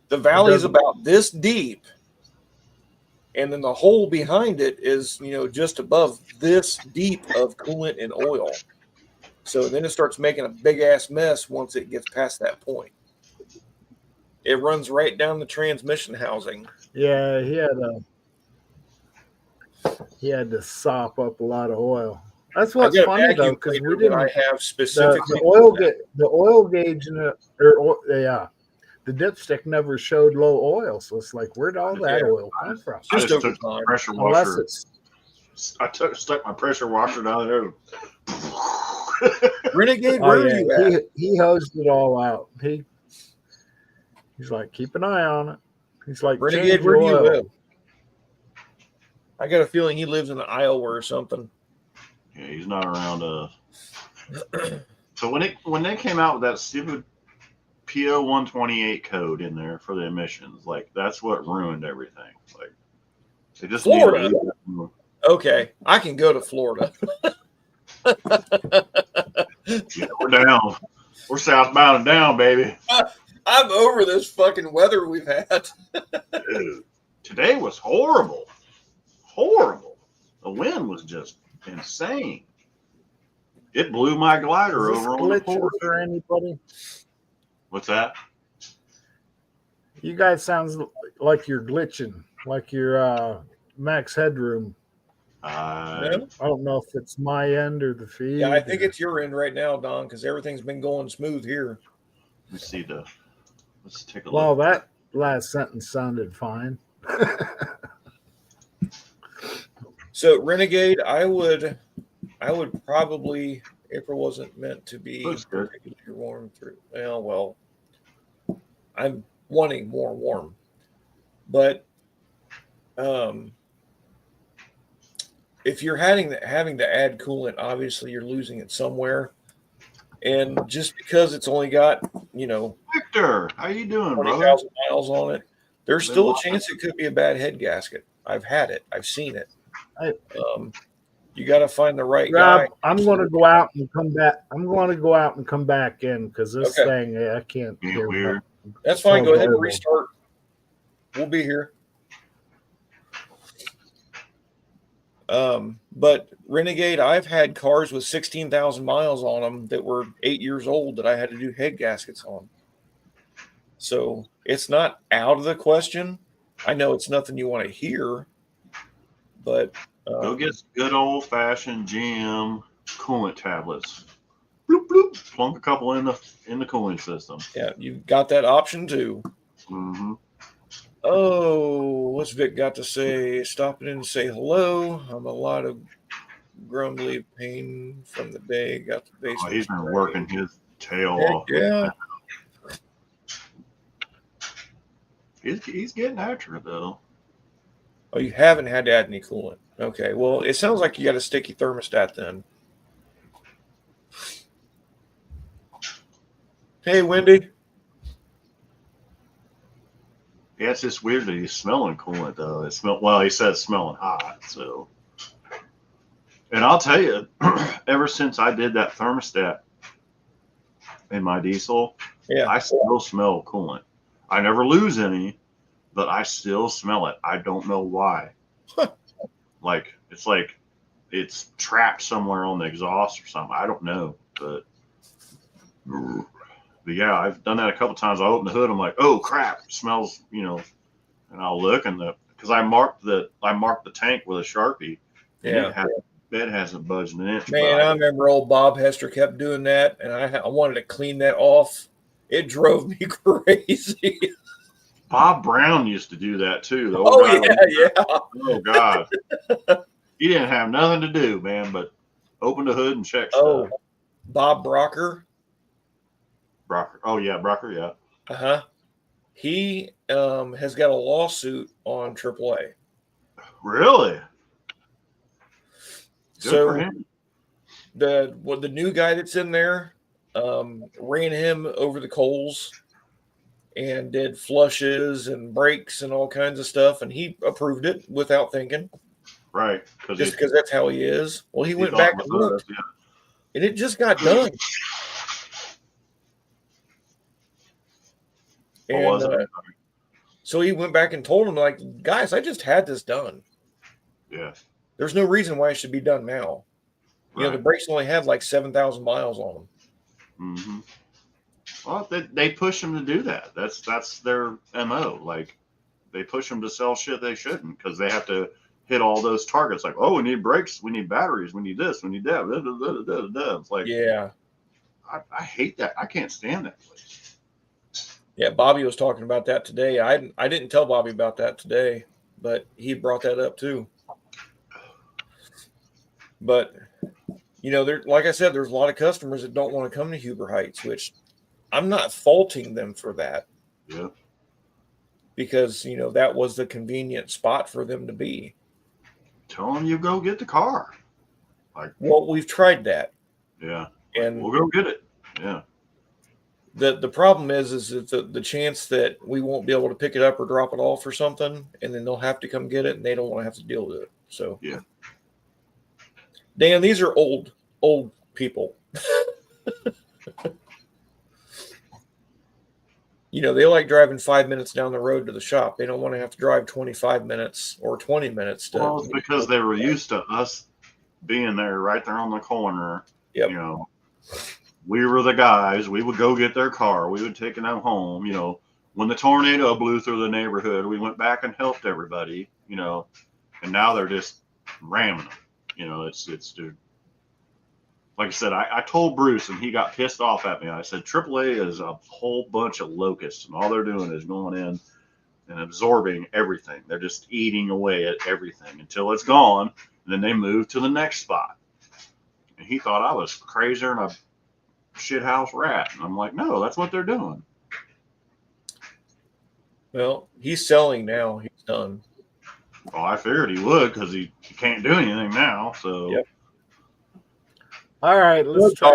the valley's about this deep, and then the hole behind it is, just above this deep of coolant and oil. So then it starts making a big ass mess once it gets past that point. It runs right down the transmission housing. Yeah, he had to sop up a lot of oil. That's what's funny though, because we didn't. I have specifically the oil gauge the dipstick never showed low oil, so it's like, where'd all that oil come from? I just over took the time. pressure Unless washer. Stuck my pressure washer down there. Renegade, where are you at? He hosed it all out. He's like, keep an eye on it. He's like, Renegade, where do you live? I got a feeling he lives in Iowa or something. Yeah, he's not around us. So when they came out with that stupid PO 128 code in there for the emissions, like that's what ruined everything. Like they just Florida. need to Okay, I can go to Florida. yeah, we're down. We're southbound and down, baby. I'm over this fucking weather we've had. Dude, today was horrible. Horrible. The wind was just insane. It blew my glider Is this over on the glitching porch. for anybody? What's that? You guys sounds like you're glitching, like your max headroom. I don't know if it's my end or the feed. Yeah, I think it's your end right now, Don, because everything's been going smooth here. Let's take a look. Well, that last sentence sounded fine. So Renegade, I would probably April wasn't meant to be Looks good. particularly warm through. Well, I'm wanting more warm, but um, if you're having to add coolant, obviously you're losing it somewhere. And just because it's only got, Victor, how you doing, brother? 20,000 miles on it, there's Been still a watching. chance it could be a bad head gasket. I've had it. I've seen it. I- You got to find the right Rob, guy. I'm going to go out and come back. I'm going to go out and come back in because this Okay. thing, I can't Ain't hear. weird. That's fine. so Go ahead and horrible. restart. We'll be here. But Renegade, I've had cars with 16,000 miles on them that were 8 years old that I had to do head gaskets on. So it's not out of the question. I know it's nothing you want to hear, but Go get some good old fashioned GM coolant tablets. Bloop bloop. Plunk a couple in the cooling system. yeah, you've got that option too. Mm-hmm. Oh, what's Vic got to say? Stopping in to say hello. I'm a lot of grumbly pain from the day. Got the basement. Oh, he's been sprayed. working his tail Heck off. yeah. He's getting after it though. Oh, you haven't had to add any coolant. Okay, well, it sounds like you got a sticky thermostat then. Hey, Wendy. Yeah, it's just weird that he's smelling coolant though. He says smelling hot, so. And I'll tell you, ever since I did that thermostat in my diesel, Yeah. I still smell coolant. I never lose any, but I still smell it. I don't know why. Huh. It's trapped somewhere on the exhaust or something. I don't know, but yeah, I've done that a couple times. I open the hood, I'm like, oh crap, it smells, and I'll look because I marked the tank with a Sharpie. Yeah. It hasn't budged an inch. Man, I remember old Bob Hester kept doing that, and I wanted to clean that off. It drove me crazy. Bob Brown used to do that too. The old Oh, guy yeah. Oh God. He didn't have nothing to do, man, but open the hood and check Oh, stuff. Bob Brocker. Brocker. Oh yeah, Brocker, yeah. Uh-huh. He has got a lawsuit on AAA. Really? Good So for him. the new guy that's in there ran him over the coals and did flushes and brakes and all kinds of stuff, and he approved it without thinking, Right. just because that's how he is. Well, he went thought back it and was looked, us, yeah. and it just got done. What And was it? so he went back and told him, like, guys, I just had this done. Yeah. There's no reason why it should be done now. You know, the Right. brakes only had like 7,000 miles on them. Mm-hmm. Well, they push them to do that. That's their MO. Like, they push them to sell shit they shouldn't because they have to hit all those targets. Like, oh, we need brakes, we need batteries, we need this, we need that. Blah, blah, blah, blah, blah. It's like, Yeah. I hate that. I can't stand that place. Yeah, Bobby was talking about that today. I didn't tell Bobby about that today, but he brought that up too. But there, like I said, there's a lot of customers that don't want to come to Huber Heights, which I'm not faulting them for that. Yeah. Because that was the convenient spot for them to be. Tell them you go get the car. Well, we've tried that, Yeah. and We'll go get it. Yeah. the problem is that the chance that we won't be able to pick it up or drop it off or something, and then they'll have to come get it, and they don't want to have to deal with it. So Yeah. Dan, these are old people. They like driving 5 minutes down the road to the shop. They don't want to have to drive 25 minutes or 20 minutes to. Well, it's because they were used to us being there right there on the corner. Yep. We were the guys. We would go get their car. We would take them home. When the tornado blew through the neighborhood, we went back and helped everybody. And now they're just ramming them. It's dude. Like I said, I told Bruce, and he got pissed off at me. I said, AAA is a whole bunch of locusts, and all they're doing is going in and absorbing everything. They're just eating away at everything until it's gone, and then they move to the next spot. And he thought I was crazier than a shithouse rat. And I'm like, no, that's what they're doing. Well, he's selling now. He's done. Well, I figured he would because he can't do anything now. So Yep. All right, let's try.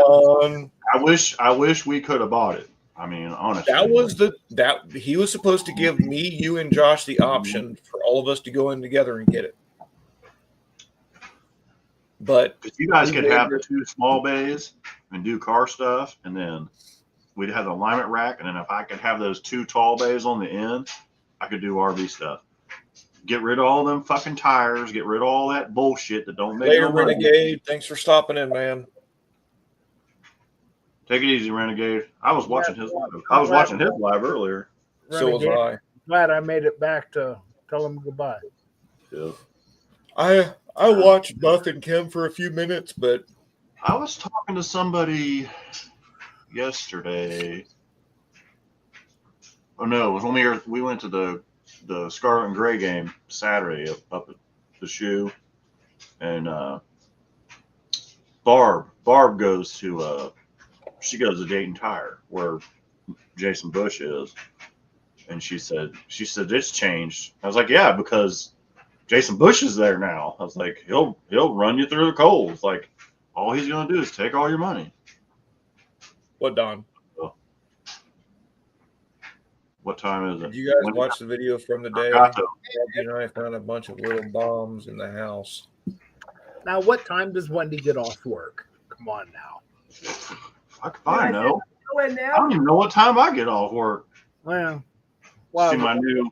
I wish we could have bought it. I mean, honestly, that he was supposed to give me, you, and Josh the option for all of us to go in together and get it. But because you guys could have the 2 small bays and do car stuff, and then we'd have the alignment rack, and then if I could have those 2 tall bays on the end, I could do RV stuff. Get rid of all them fucking tires. Get rid of all that bullshit that don't make later, no money. Renegade. Thanks for stopping in, man. Take it easy, Renegade. I was watching his live. I was watching his live earlier. So was I. Glad I made it back to tell him goodbye. Yeah. I watched Buff and Kim for a few minutes, but I was talking to somebody yesterday. Oh no, it was when we went to the Scarlet and Gray game Saturday up at the shoe, and Barb goes to she goes to Dayton Tire where Jason Bush is, and she said it's changed. I was like, yeah, because Jason Bush is there now. I was like, he'll run you through the coals. Like, all he's gonna do is take all your money. what, Don? What time is it? Did you guys watch the video from the day? Got You and I found a bunch of little bombs in the house. Now, what time does Wendy get off work? Come on now. Fuck if I know. I now. don't even know what time I get off work. Well, See my new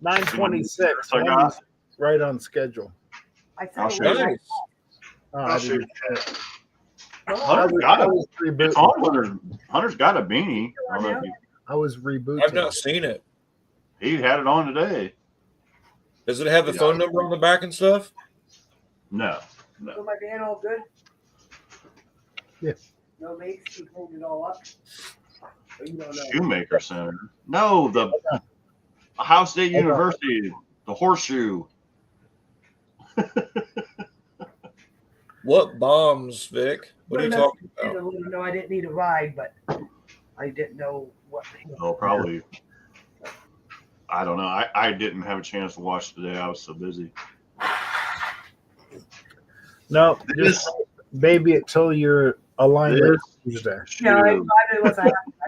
9:26. I got. Right on schedule. I'll show you. Nice. I'll show you. I Hunter's rebooting. Hunter's got a beanie. I don't know if I was rebooting. I've not seen it. he had it on today. Does it have the phone number on the back and stuff? No. So my van all good? Yeah. No leaks, you cleaned it all up? Or you don't know? Shoemaker Center. No, the Ohio State University, the Horseshoe. What bombs, Vic? What are you talking about? No, I didn't need a ride, but I didn't know what. Oh, probably. I don't know. I didn't have a chance to watch today. I was so busy. No, just baby it till you're aligned with Tuesday. Yeah,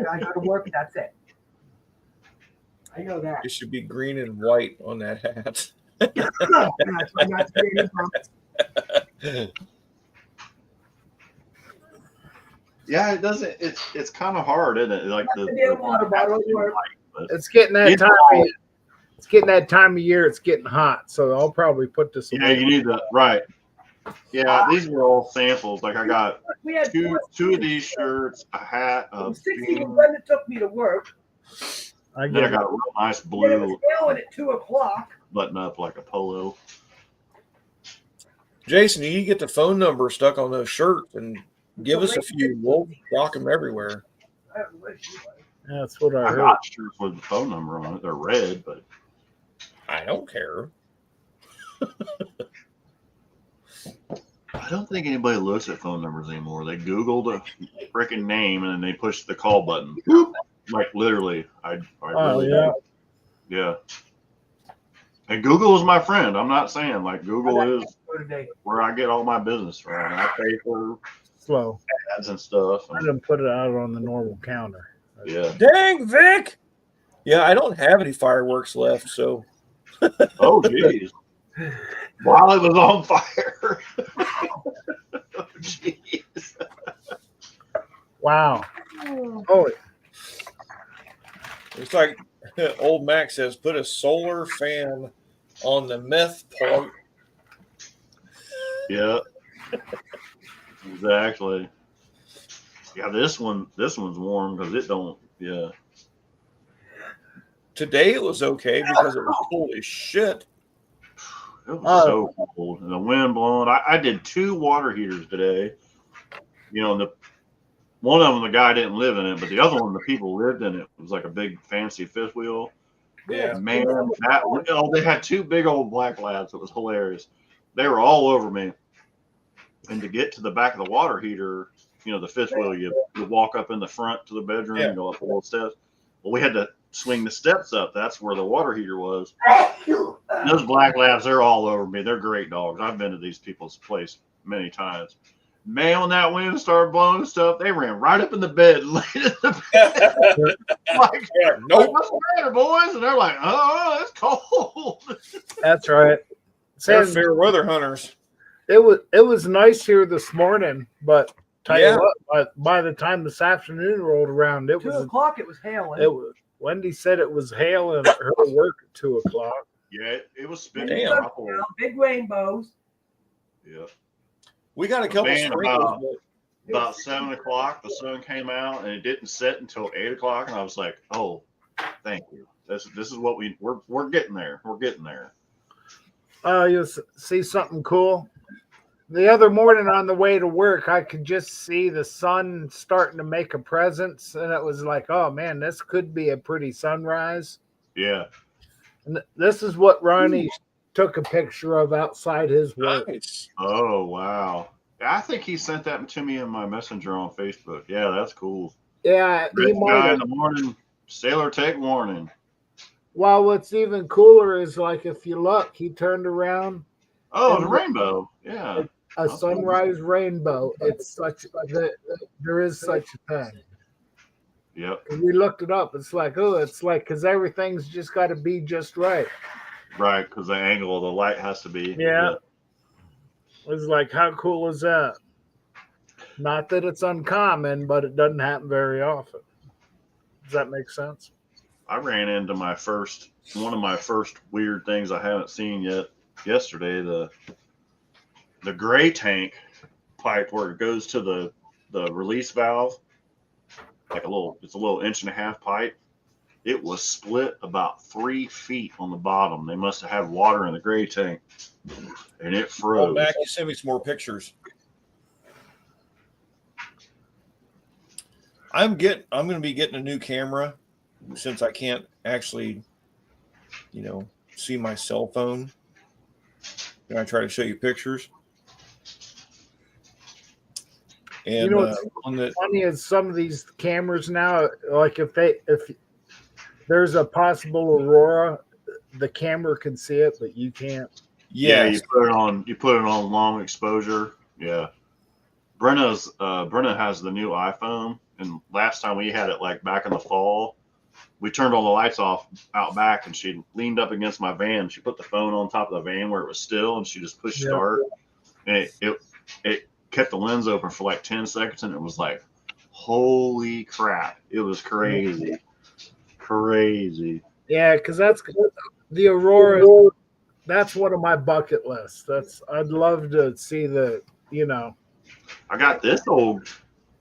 I go to work, that's it. I know that. It should be green and white on that hat. Yeah, it doesn't. It's kind of hard, isn't it? Like the water bottle at work. It's getting that It's time. all- It's getting that time of year. It's getting hot, so I'll probably put this. Yeah, you need the right. Yeah, these were all samples. Like I got We had two of these shirts, a hat, a 60 beanie, when it took me to work. I then I get it. got a real nice Then it blue was snowing at 2:00. button up like a polo. Jason, you need to get the phone number stuck on those shirts and give us a few. We'll rock them everywhere. That's what I I heard. got shirts with the phone number on it. They're red, but I don't care. I don't think anybody looks at phone numbers anymore. They Google the freaking name and then they push the call button. Like literally, I really yeah. yeah. And Google is my friend. I'm not saying like Google is where I get all my business from. I pay for Slow. ads and stuff. I didn't put it out on the normal counter. Yeah. Dang, Vic. Yeah, I don't have any fireworks left, so Oh, geez. While it was on fire. Oh, jeez. Wow. Oh, it's like old Mac says, put a solar fan on the meth part. Yeah. Exactly. Yeah, this one's warm because it don't. Yeah. Today it was okay because it was cold as shit. It was so cold and the wind blowing. I did 2 water heaters today. You know, one of them the guy didn't live in it, but the other one the people lived in it. It was like a big fancy fifth wheel. Yeah. Man, they had 2 big old black labs. It was hilarious. They were all over me. And to get to the back of the water heater, the fifth wheel, you walk up in the front to the bedroom and go up the little steps. Well, we had to swing the steps up. That's where the water heater was. Those black labs, they're all over me. They're great dogs. I've been to these people's place many times. Man, when that wind started blowing stuff, they ran right up in the bed and laid in the bed. Like, Nope. what's the matter, boys? And they're like, oh, it's cold. That's right. They're Sam, fair weather hunters. it was nice here this morning, but tell Yeah. you what, by the time this afternoon rolled around, 2 o'clock, it was hailing. it was Wendy said it was hail and her work at 2 o'clock. Yeah, it was spinning. Damn. Big rainbows. Yeah. We got a couple Man, sprinkles. About 7 o'clock, the sun came out, and it didn't set until 8 o'clock, and I was like, "Oh, thank you. This is what we're getting there. We're getting there." You'll see something cool. The other morning on the way to work, I could just see the sun starting to make a presence, and it was like, oh man, this could be a pretty sunrise. Yeah. And this is what Ronnie took a picture of outside his work. Nice. Oh wow. I think he sent that to me in my messenger on Facebook. Yeah, that's cool. Yeah, he Red might sky in have. the morning. Sailor take warning. Well, what's even cooler is like if you look, he turned around Oh, And the rainbow. Yeah. a sunrise rainbow. It's there is such a thing. Yep. We looked it up. It's like because everything's just got to be just right. Right, because the angle of the light has to be. Yeah. It's like, how cool is that? Not that it's uncommon, but it doesn't happen very often. Does that make sense? I ran into one of my first weird things I haven't seen yet yesterday. The gray tank pipe where it goes to the release valve, it's a little 1.5-inch pipe. It was split about 3 feet on the bottom. They must have had water in the gray tank, and it froze. Go back and send me some more pictures. I'm going to be getting a new camera since I can't actually, see my cell phone. Can I try to show you pictures? And what's on the funny is some of these cameras now, like if there's a possible aurora, the camera can see it, but you can't. Yeah, yes. you put it on long exposure. Yeah. Brenna has the new iPhone, and last time we had it like back in the fall, we turned all the lights off out back, and she leaned up against my van. She put the phone on top of the van where it was still, and she just pushed start, and it kept the lens open for like 10 seconds, and it was like, holy crap! It was crazy, crazy. Yeah, because that's the aurora. That's one of my bucket lists. I'd love to see the. I got this old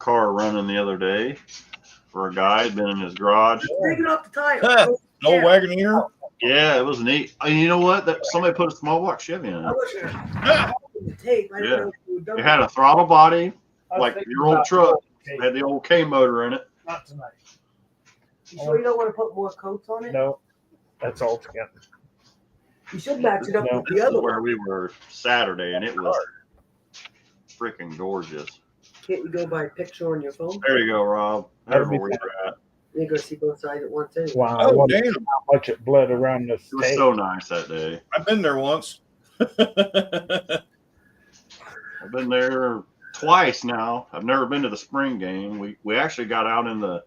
car running the other day for a guy had been in his garage. Taking off the tire. An old Wagoneer. Yeah, it was neat. And you know what? Somebody put a small block Chevy in I it. wish I the tape. I didn't know if you were done It had a throttle body, I was like thinking your old about truck. that. It had the old K motor in it. Not tonight. You sure you don't want to put more coats on it? No, that's all together. You should match it up No. with This the is other where one. we were Saturday, and it was freaking gorgeous. Can't you go by a picture on your phone? There you go, Rob. That'd There's be where we were at. You go see both sides at once anyway. Wow, I Oh, wonder damn. how much it bled around the It was state. so nice that day. I've been there once. I've been there twice now. I've never been to the spring game. We actually got out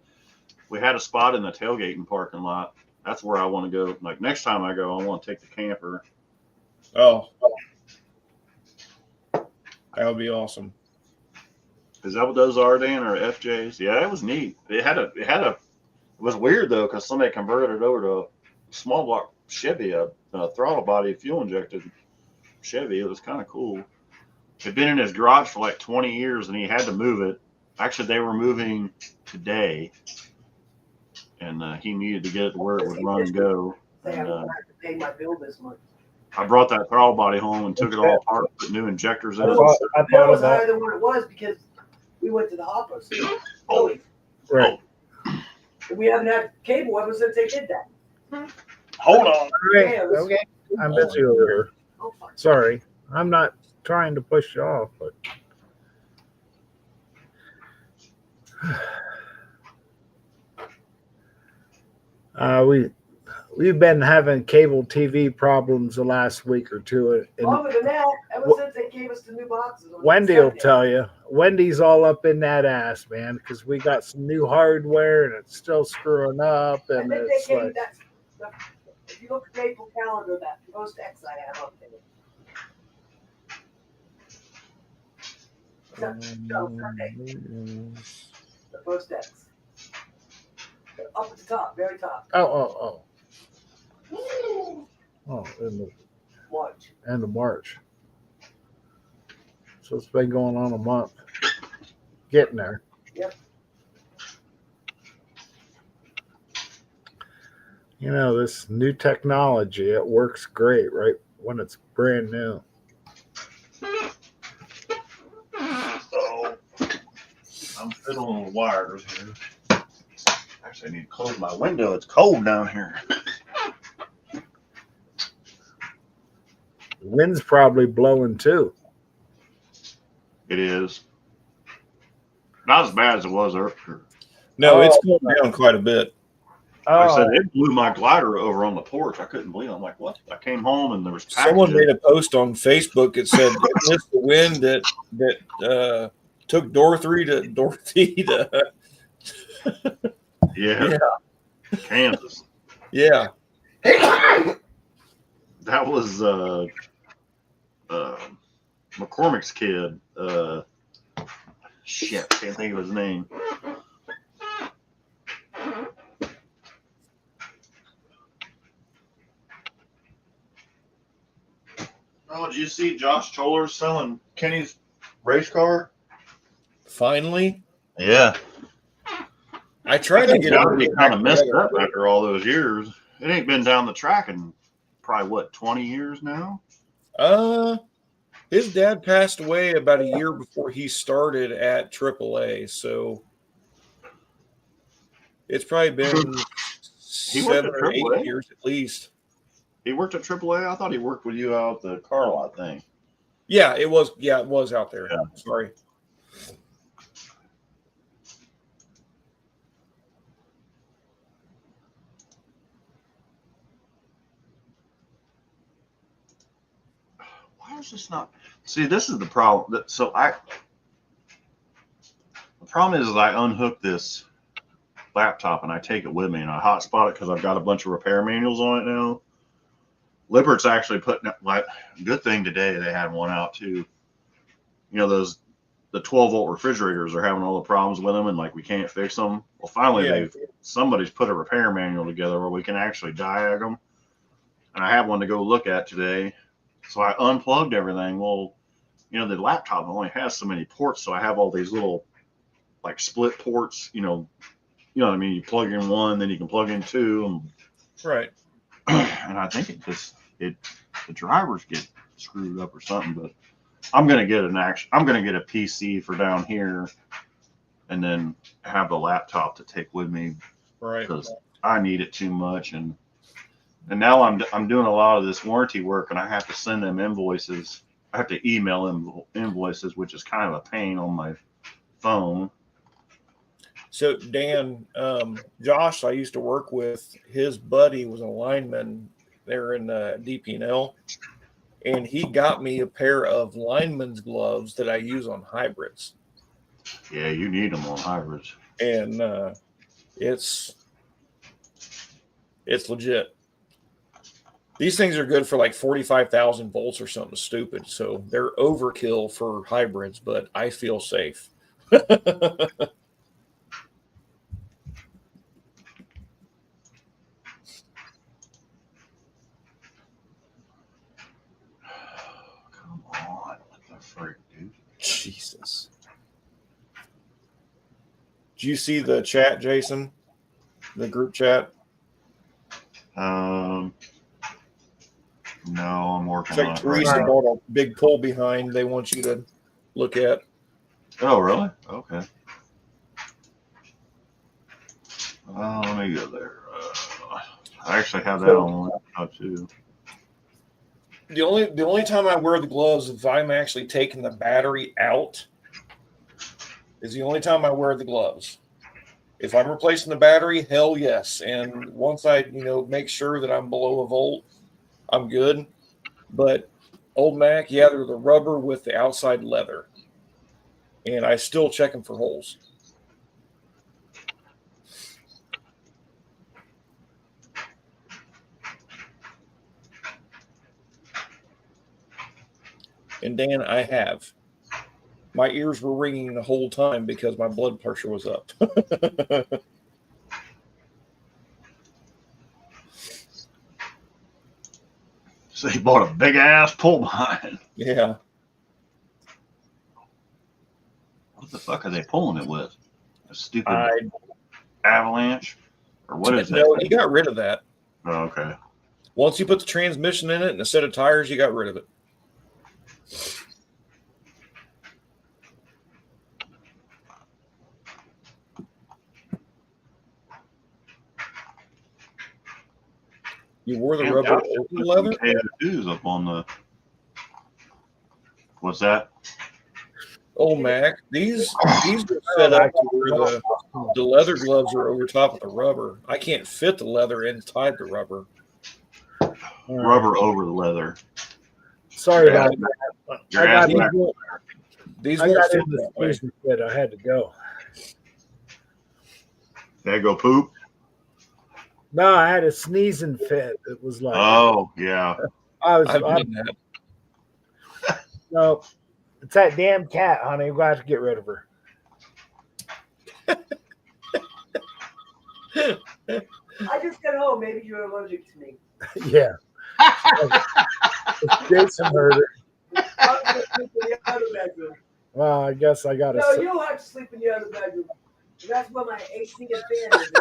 we had a spot in the tailgating parking lot. That's where I want to go. Like next time I go, I want to take the camper. Oh. That would be awesome. Is that what those are, Dan, or FJs? Yeah, it was neat. It was weird though, because somebody converted it over to a small block Chevy, a throttle body fuel injected Chevy. It was kind of cool. It'd been in his garage for like 20 years, and he had to move it. Actually, they were moving today, and he needed to get it to where it would run and go. Say I And, don't have to pay my bill this month. I brought that throttle body home and took it all apart, put new injectors in I it. thought, I The bill thought was of that. higher than what it was because we went to the Hoppers. Oh, Right. We haven't had cable ever since they did that. hold on. Right. Yeah, it was- Okay. I'm busy over here. Oh, fuck. Sorry. I'm not trying to push you off, but We've been having cable TV problems the last week or two. And Longer than that, ever since they gave us the new boxes. On Wendy will Sunday. tell you. Wendy's all up in that ass, man, because we got some new hardware and it's still screwing up. I And think it's they gave like, that. If you look at the April calendar, that most X I have up there. Sunday, the first X. Up at the top, very top. oh, in the March. end of March. So it's been going on a month. Getting there. Yep. You know, this new technology, it works great, right? When it's brand new. So I'm fiddling with wires here. Actually, I need to close my window. It's cold down here. The wind's probably blowing too. It is. Not as bad as it was earlier. No, it's going down quite a bit. Like I said, it blew my glider over on the porch. I couldn't believe it. I'm like, what? I came home and there was Someone packages. made a post on Facebook. It said, "It's the wind that took Dorothy to Yeah. Kansas. yeah." That was McCormick's kid. Shit, can't think of his name. Oh, did you see Josh Choller selling Kenny's race car? Finally, Yeah. I tried to get it kind of messed together. up after all those years. It ain't been down the track in probably what, 20 years now? His dad passed away about a year before he started at AAA, so it's probably been He worked 7 at or 8 AAA? years at least. He worked at AAA. I thought he worked with you out the car lot thing. Yeah, it was. Yeah, it was out there. Yeah. Sorry. Why is this not? See, this is the problem. The problem is I unhook this laptop and I take it with me and I hotspot it because I've got a bunch of repair manuals on it now. Libert's actually putting like good thing today they had one out too. You know the 12-volt refrigerators are having all the problems with them and like we can't fix them. Well, finally Yeah. somebody's put a repair manual together where we can actually diag them. And I have one to go look at today. So I unplugged everything. Well, you know, the laptop only has so many ports, so I have all these little like split ports, you know what I mean? You plug in one, then you can plug in two, and Right. and I think the drivers get screwed up or something, but I'm gonna get a PC for down here and then have the laptop to take with me Right. because I need it too much and now I'm doing a lot of this warranty work and I have to send them invoices. I have to email them invoices, which is kind of a pain on my phone. So Dan, Josh, I used to work with. His buddy was a lineman there in DP&L, and he got me a pair of lineman's gloves that I use on hybrids. Yeah, you need them on hybrids. And it's legit. These things are good for like 45,000 volts or something stupid. So they're overkill for hybrids, but I feel safe. Come on, what the frick, dude? Jesus. Did you see the chat, Jason? The group chat? No, I'm working It's on like it right Teresa now. bought a big pull behind they want you to look at. Oh, really? Okay. Let me go there. I actually have that on the laptop too. The only time I wear the gloves is if I'm actually taking the battery out is the only time I wear the gloves. If I'm replacing the battery, hell yes. And once I, make sure that I'm below a volt, I'm good. But Old Mac, yeah, they're the rubber with the outside leather. And I still check them for holes. And Dan, I have. My ears were ringing the whole time because my blood pressure was up. So he bought a big ass pull behind. Yeah. What the fuck are they pulling it with? A stupid Avalanche? Or what is that? No, he got rid of that. Oh, okay. Once you put the transmission in it and a set of tires, you got rid of it. You wore the rubber over the leather? Tattoos up on the. What's that? Oh, Mac, these are set up to where the leather gloves are over top of the rubber. I can't fit the leather inside the rubber. Rubber over the leather. Sorry about that. Your I ass got back. These I won't got fit into that way. season fit. I had to go. They go poop. No, I had a sneezing fit. It was like Oh yeah. I've done that. no, it's that damn cat, honey. We got to get rid of her. I just got home. Maybe you're allergic to me. Yeah. Jason heard her. I'm gonna sleep in the other bedroom. Well, I guess I got to. No, you'll have to sleep in the other bedroom. That's where my AC and fan is.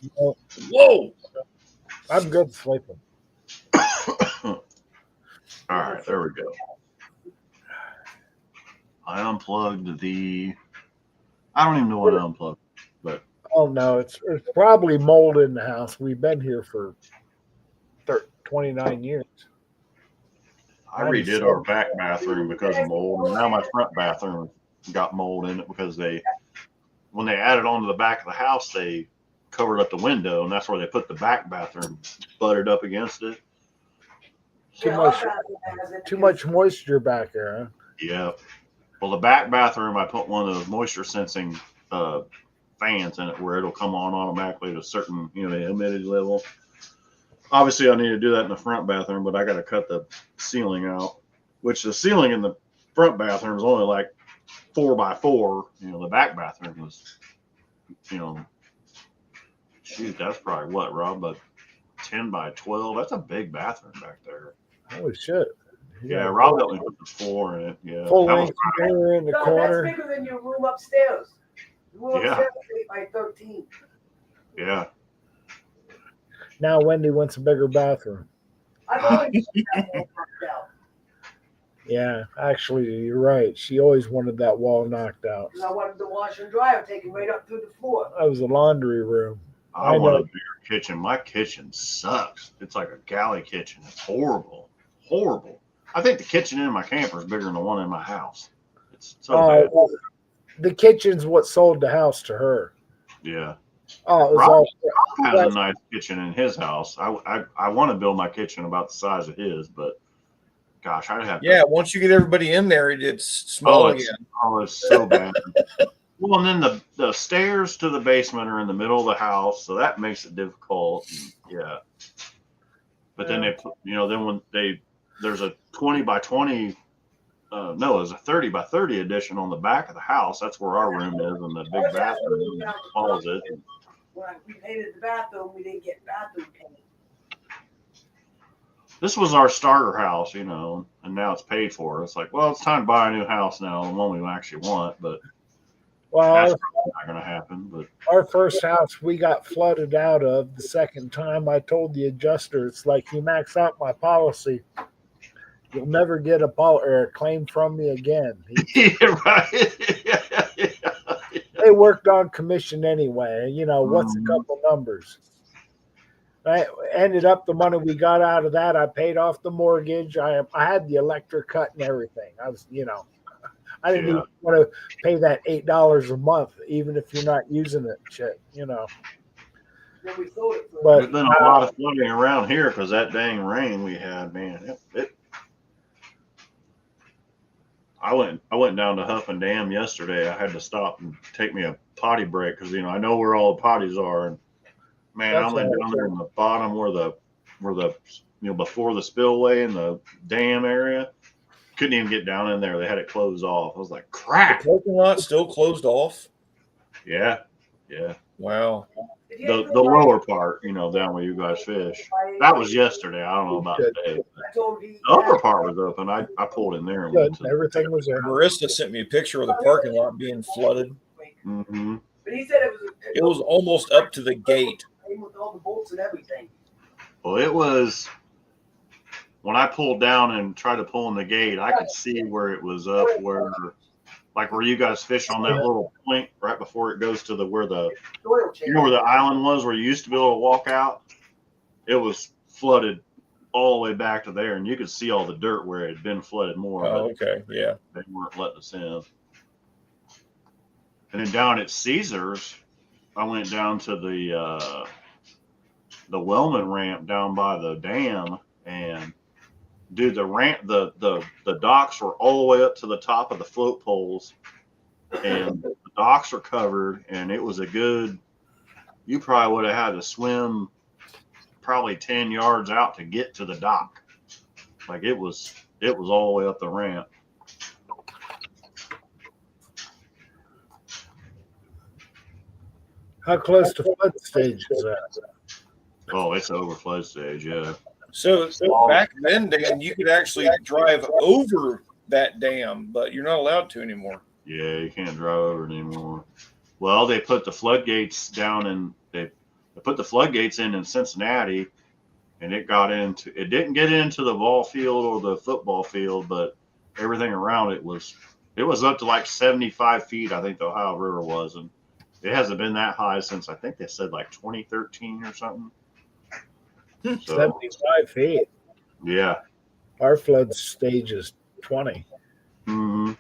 You know? Whoa! I'm good sleeping. All right, there we go. I unplugged the. I don't even know what I unplugged, but Oh no, it's probably mold in the house. We've been here for 29 years. I redid our back bathroom because of mold, and now my front bathroom got mold in it because when they added on to the back of the house, they covered up the window, and that's where they put the back bathroom buttered up against it. Too Yeah, much- our bathroom has it Too too. much moisture back there, huh? Yeah. Well, the back bathroom, I put one of those moisture sensing fans in it where it'll come on automatically to a certain, the humidity level. Obviously, I need to do that in the front bathroom, but I got to cut the ceiling out, which the ceiling in the front bathroom is only like 4x4. The back bathroom was, shoot, that's probably what, Rob, but 10x12. That's a big bathroom back there. Holy shit. Yeah, Rob helped me put the floor in it. Yeah, Full that was length mirror in the No, corner. that's bigger than your room upstairs. The room Yeah. upstairs is 8x13. yeah. Now Wendy wants a bigger bathroom. I've always that wall knocked out. Yeah, actually, you're right. She always wanted that wall knocked out. Because I wanted the washer and dryer taken right up through the floor. That was a laundry room. I I want know. a bigger kitchen. My kitchen sucks. It's like a galley kitchen. It's horrible. Horrible. I think the kitchen in my camper is bigger than the one in my house. It's so bad. Well, the kitchen's what sold the house to her. Yeah. Oh, it was Rob- all Has a nice kitchen in his house. I want to build my kitchen about the size of his, but gosh, I'd have Yeah, to. once you get everybody in there, it's small Oh, again. it's so bad. Well, and then the stairs to the basement are in the middle of the house, so that makes it difficult. Yeah. But then they put, then when there's a 20x20, no, there's a 30x30 addition on the back of the house. That's where our room is, and the big bathroom follows it. When we painted the bathroom, we didn't get bathroom paint. This was our starter house, and now it's paid for. It's like, well, it's time to buy a new house now, the one we actually want, but well, that's probably not going to happen. But our first house we got flooded out of the second time. I told the adjuster, it's like, you max out my policy, you'll never get a claim from me again. yeah, right. They worked on commission anyway. What's a couple numbers? I ended up the money we got out of that. I paid off the mortgage. I had the electric cut and everything. I was, I didn't Yeah. even want to pay that $8 a month, even if you're not using it. Shit, Then we sold it for. But There's been a lot of flooding around here because that dang rain we had, man. I went down to Huffman Dam yesterday. I had to stop and take me a potty break because I know where all the potties are. And man, I That's went all down there in the bottom where the before the spillway in the dam area. Couldn't even get down in there. They had it closed off. I was like, The crap. parking lot still closed off. Yeah. Wow. Did you The ever buy- lower part, down where you guys fish. That was yesterday. I don't know about today. I told you. The upper part was open. I pulled in there and good. went to. Everything was there. Marissa sent me a picture of the parking lot being flooded. Mm-hmm. But he said It was almost up to the gate. with all the bolts and everything. Well, it was when I pulled down and tried to pull in the gate, I could see where it was up where you guys fish on that little point right before it goes to where the Oil change. where the island was where you used to be able to walk out. It was flooded all the way back to there, and you could see all the dirt where it had been flooded more. Oh, But okay. Yeah. they weren't letting us in. And then down at Caesars, I went down to the Wellman ramp down by the dam, and dude, the ramp, the docks were all the way up to the top of the float poles, and the docks are covered, and it was you probably would have had to swim probably 10 yards out to get to the dock. Like it was all the way up the ramp. How close to flood stage is that? Oh, it's over flood stage, yeah. So back then, Dan, you could actually drive over that dam, but you're not allowed to anymore. Yeah, you can't drive over it anymore. Well, they put the floodgates down and they put the floodgates in Cincinnati, and it didn't get into the ball field or the football field, but everything around it was up to like 75 feet, I think the Ohio River was, and it hasn't been that high since I think they said like 2013 or something. So 75 feet. yeah. Our flood stage is 20. Mm-hmm.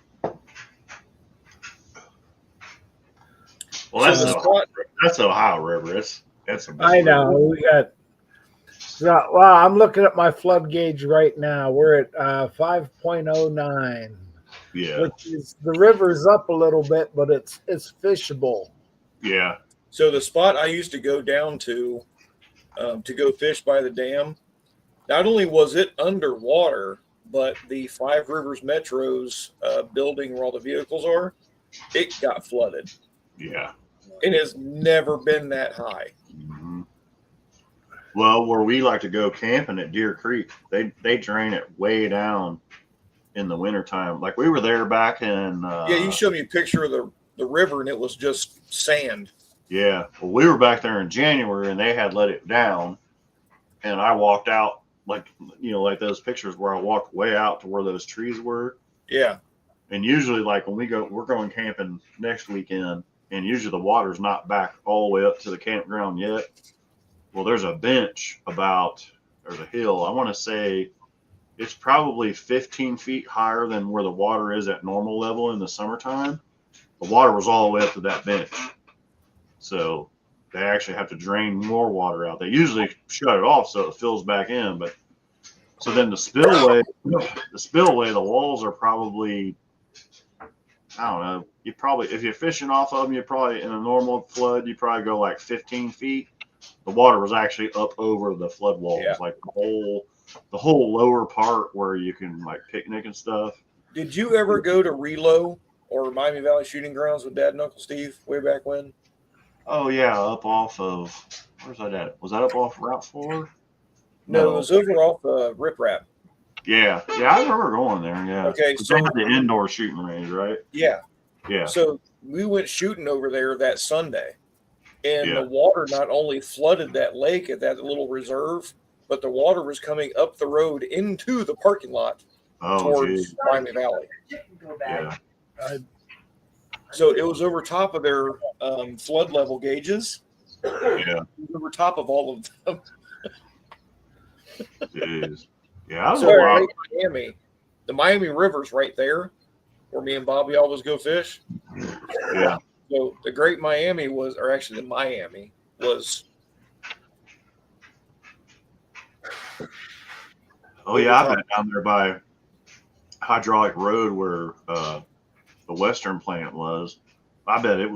Well, that's Ohio River. That's a big I know. river. We got. Well, I'm looking at my flood gauge right now. We're at 5.09. Yeah. Which is the river's up a little bit, but it's fishable. Yeah. So the spot I used to go down to go fish by the dam, not only was it underwater, but the Five Rivers Metro's building where all the vehicles are, it got flooded. Yeah. It has never been that high. Mm-hmm. Well, where we like to go camping at Deer Creek, they drain it way down in the wintertime. Like we were there back in Yeah, you showed me a picture of the river and it was just sand. Yeah. Well, we were back there in January and they had let it down, and I walked out like those pictures where I walked way out to where those trees were. Yeah. And usually like when we're going camping next weekend, and usually the water's not back all the way up to the campground yet. Well, there's a bench there's a hill. I want to say it's probably 15 feet higher than where the water is at normal level in the summertime. The water was all the way up to that bench. So they actually have to drain more water out. They usually shut it off so it fills back in. But so then the spillway, the walls are probably, I don't know, if you're fishing off of them, you probably, in a normal flood, you probably go like 15 feet. The water was actually up over the flood walls, Yeah. like the whole lower part where you can like picnic and stuff. Did you ever go to Relo or Miami Valley Shooting Grounds with Dad and Uncle Steve way back when? Oh yeah, up off of, where's that at? Was that up off Route 4? No, it was over off Rip Rap. Yeah, I remember going there. Yeah. Okay, But so they had the indoor shooting range, right? yeah. Yeah. So we went shooting over there that Sunday, and Yeah. the water not only flooded that lake at that little reserve, but the water was coming up the road into the parking lot Oh, towards geez. Miami Valley. Chicken go back. Yeah. So it was over top of their flood level gauges. Yeah. It was over top of all of them. Jeez. Yeah. I was So a while. right, Miami, the Miami River's right there. where me and Bobby always go fish. Yeah. So the Great Miami was, or actually the Miami was. Oh yeah, I've been down there by Hydraulic Road where the Western plant was. I bet there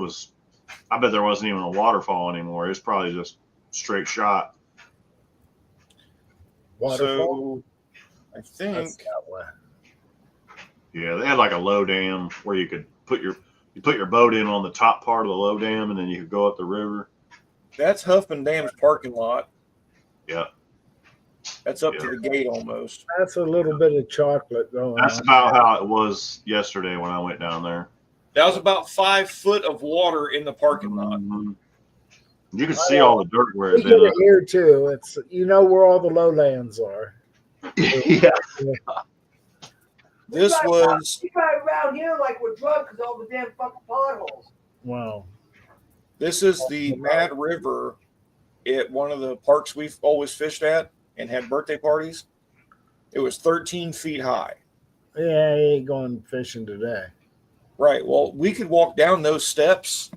wasn't even a waterfall anymore. It's probably just straight shot. Waterfall. So I think That's that way. Yeah, they had like a low dam where you could put your boat in on the top part of the low dam, and then you could go up the river. that's Huffman Dam's parking lot. Yeah, That's up to the gate almost. That's a little bit of chocolate going that's on. about how it was yesterday when I went down there. That was about 5 foot of water in the parking lot. Mhm. You can see all the dirt where We it's get it been. here too. It's where all the lowlands are. Yeah, This was We drive around here like we're drunk because all the damn fucking potholes. Wow. this is the Mad River at one of the parks we've always fished at and had birthday parties. It was 13 feet high. Yeah, he ain't going fishing today. Right. Well, we could walk down those steps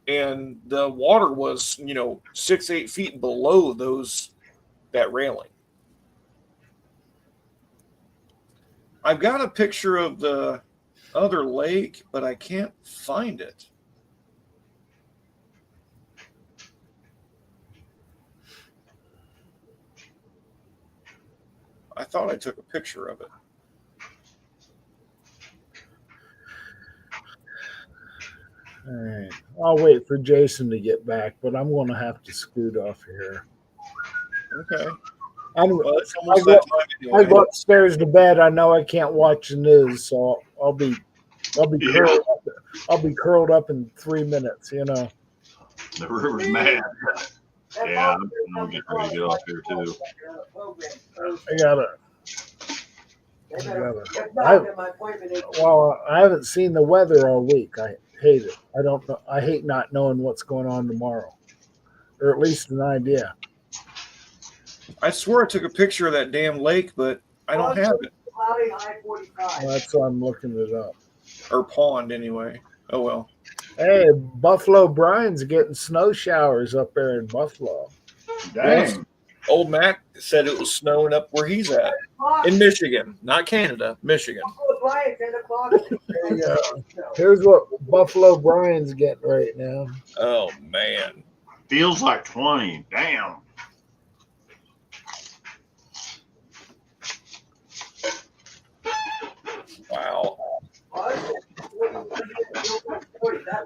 and the water was, 6-8 feet below that railing. I've got a picture of the other lake, but I can't find it. I thought I took a picture of it. All right. I'll wait for Jason to get back, but I'm going to have to scoot off here. Okay. Well, it's almost that time anyway. I go upstairs to bed. I know I can't watch the news, so I'll be curled up. I'll be curled up in 3 minutes. The river's mad. Yeah, I'm getting ready to get off here too. Well, I haven't seen the weather all week. I hate it. I don't know. I hate not knowing what's going on tomorrow, or at least an idea. I swear I took a picture of that damn lake, but I don't have it. Well, that's why I'm looking it up. Or pond, anyway. Oh, well. Hey, Buffalo Brian's getting snow showers up there in Buffalo. Dang. Old Mac said it was snowing up where he's at. In Michigan. Not Canada, Michigan. Here's what Buffalo Brian's getting right now. Oh, man. Feels like 20. Damn. Wow.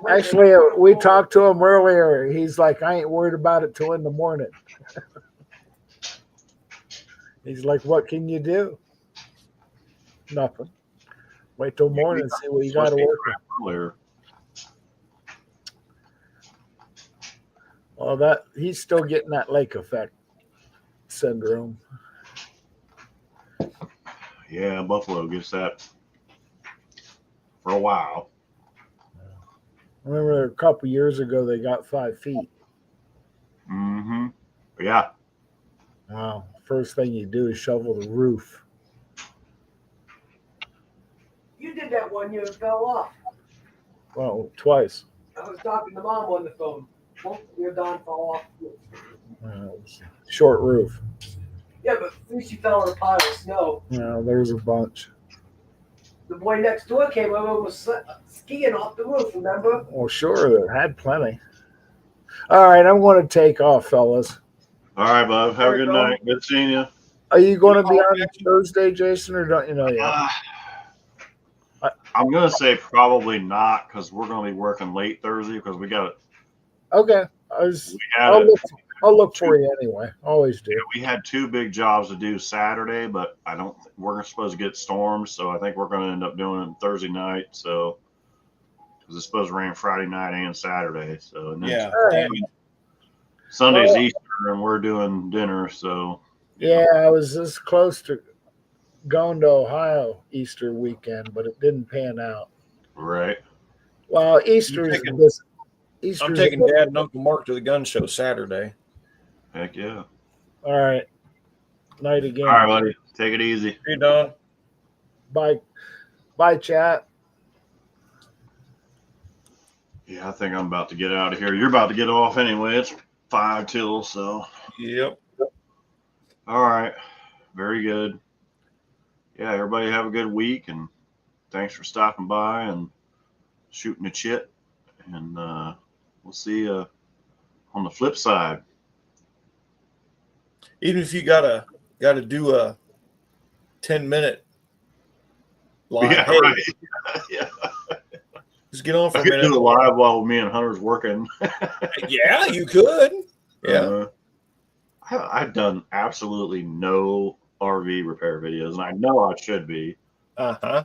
Actually, we talked to him earlier. He's like, I ain't worried about it till in the morning. He's like, what can you do? Nothing. Wait till morning and see what you got to work with. Well, he's still getting that lake effect syndrome. Yeah, Buffalo gets that for a while. I remember a couple years ago they got 5 feet. Mm-hmm. Yeah. Wow. First thing you do is shovel the roof. You did that one year and fell off. Well, twice. I was talking to Mom on the phone. Both your Don fell off. Short roof. Yeah, but at least you fell in a pile of snow. Yeah, there's a bunch. The boy next door came over and was skiing off the roof, remember? Well, sure, they had plenty. All right, I'm going to take off, fellas. All right, bud. Have a good night. Good seeing you. Are you going to be on Thursday, Jason, or don't you know yet? I'm going to say probably not because we're going to be working late Thursday because we got it. Okay. I'll look for you anyway. Always do. We had 2 big jobs to do Saturday, but we're supposed to get storms, so I think we're going to end up doing it Thursday night. So, because it's supposed to rain Friday night and Saturday. So, and then Yeah. Sunday's Easter, and we're doing dinner. So, yeah, I was this close to going to Ohio Easter weekend, but it didn't pan out. Right. Well, Easter's I'm taking Dad and Uncle Mark to the gun show Saturday. Heck yeah. All right. Night again. All right, buddy. Take it easy. Hey, Don. Bye. Bye, chat. Yeah, I think I'm about to get out of here. You're about to get off anyway. It's 5 till, so. Yep. All right. Very good. Yeah, everybody have a good week, and thanks for stopping by and shooting the chit. And we'll see you on the flip side. Even if you gotta do a 10-minute live, Yeah, hey, right. Yeah. just get on for I a could minute. do it live while me and Hunter's working. Yeah, you could. Yeah. I've done absolutely no RV repair videos, and I know I should be. Uh-huh.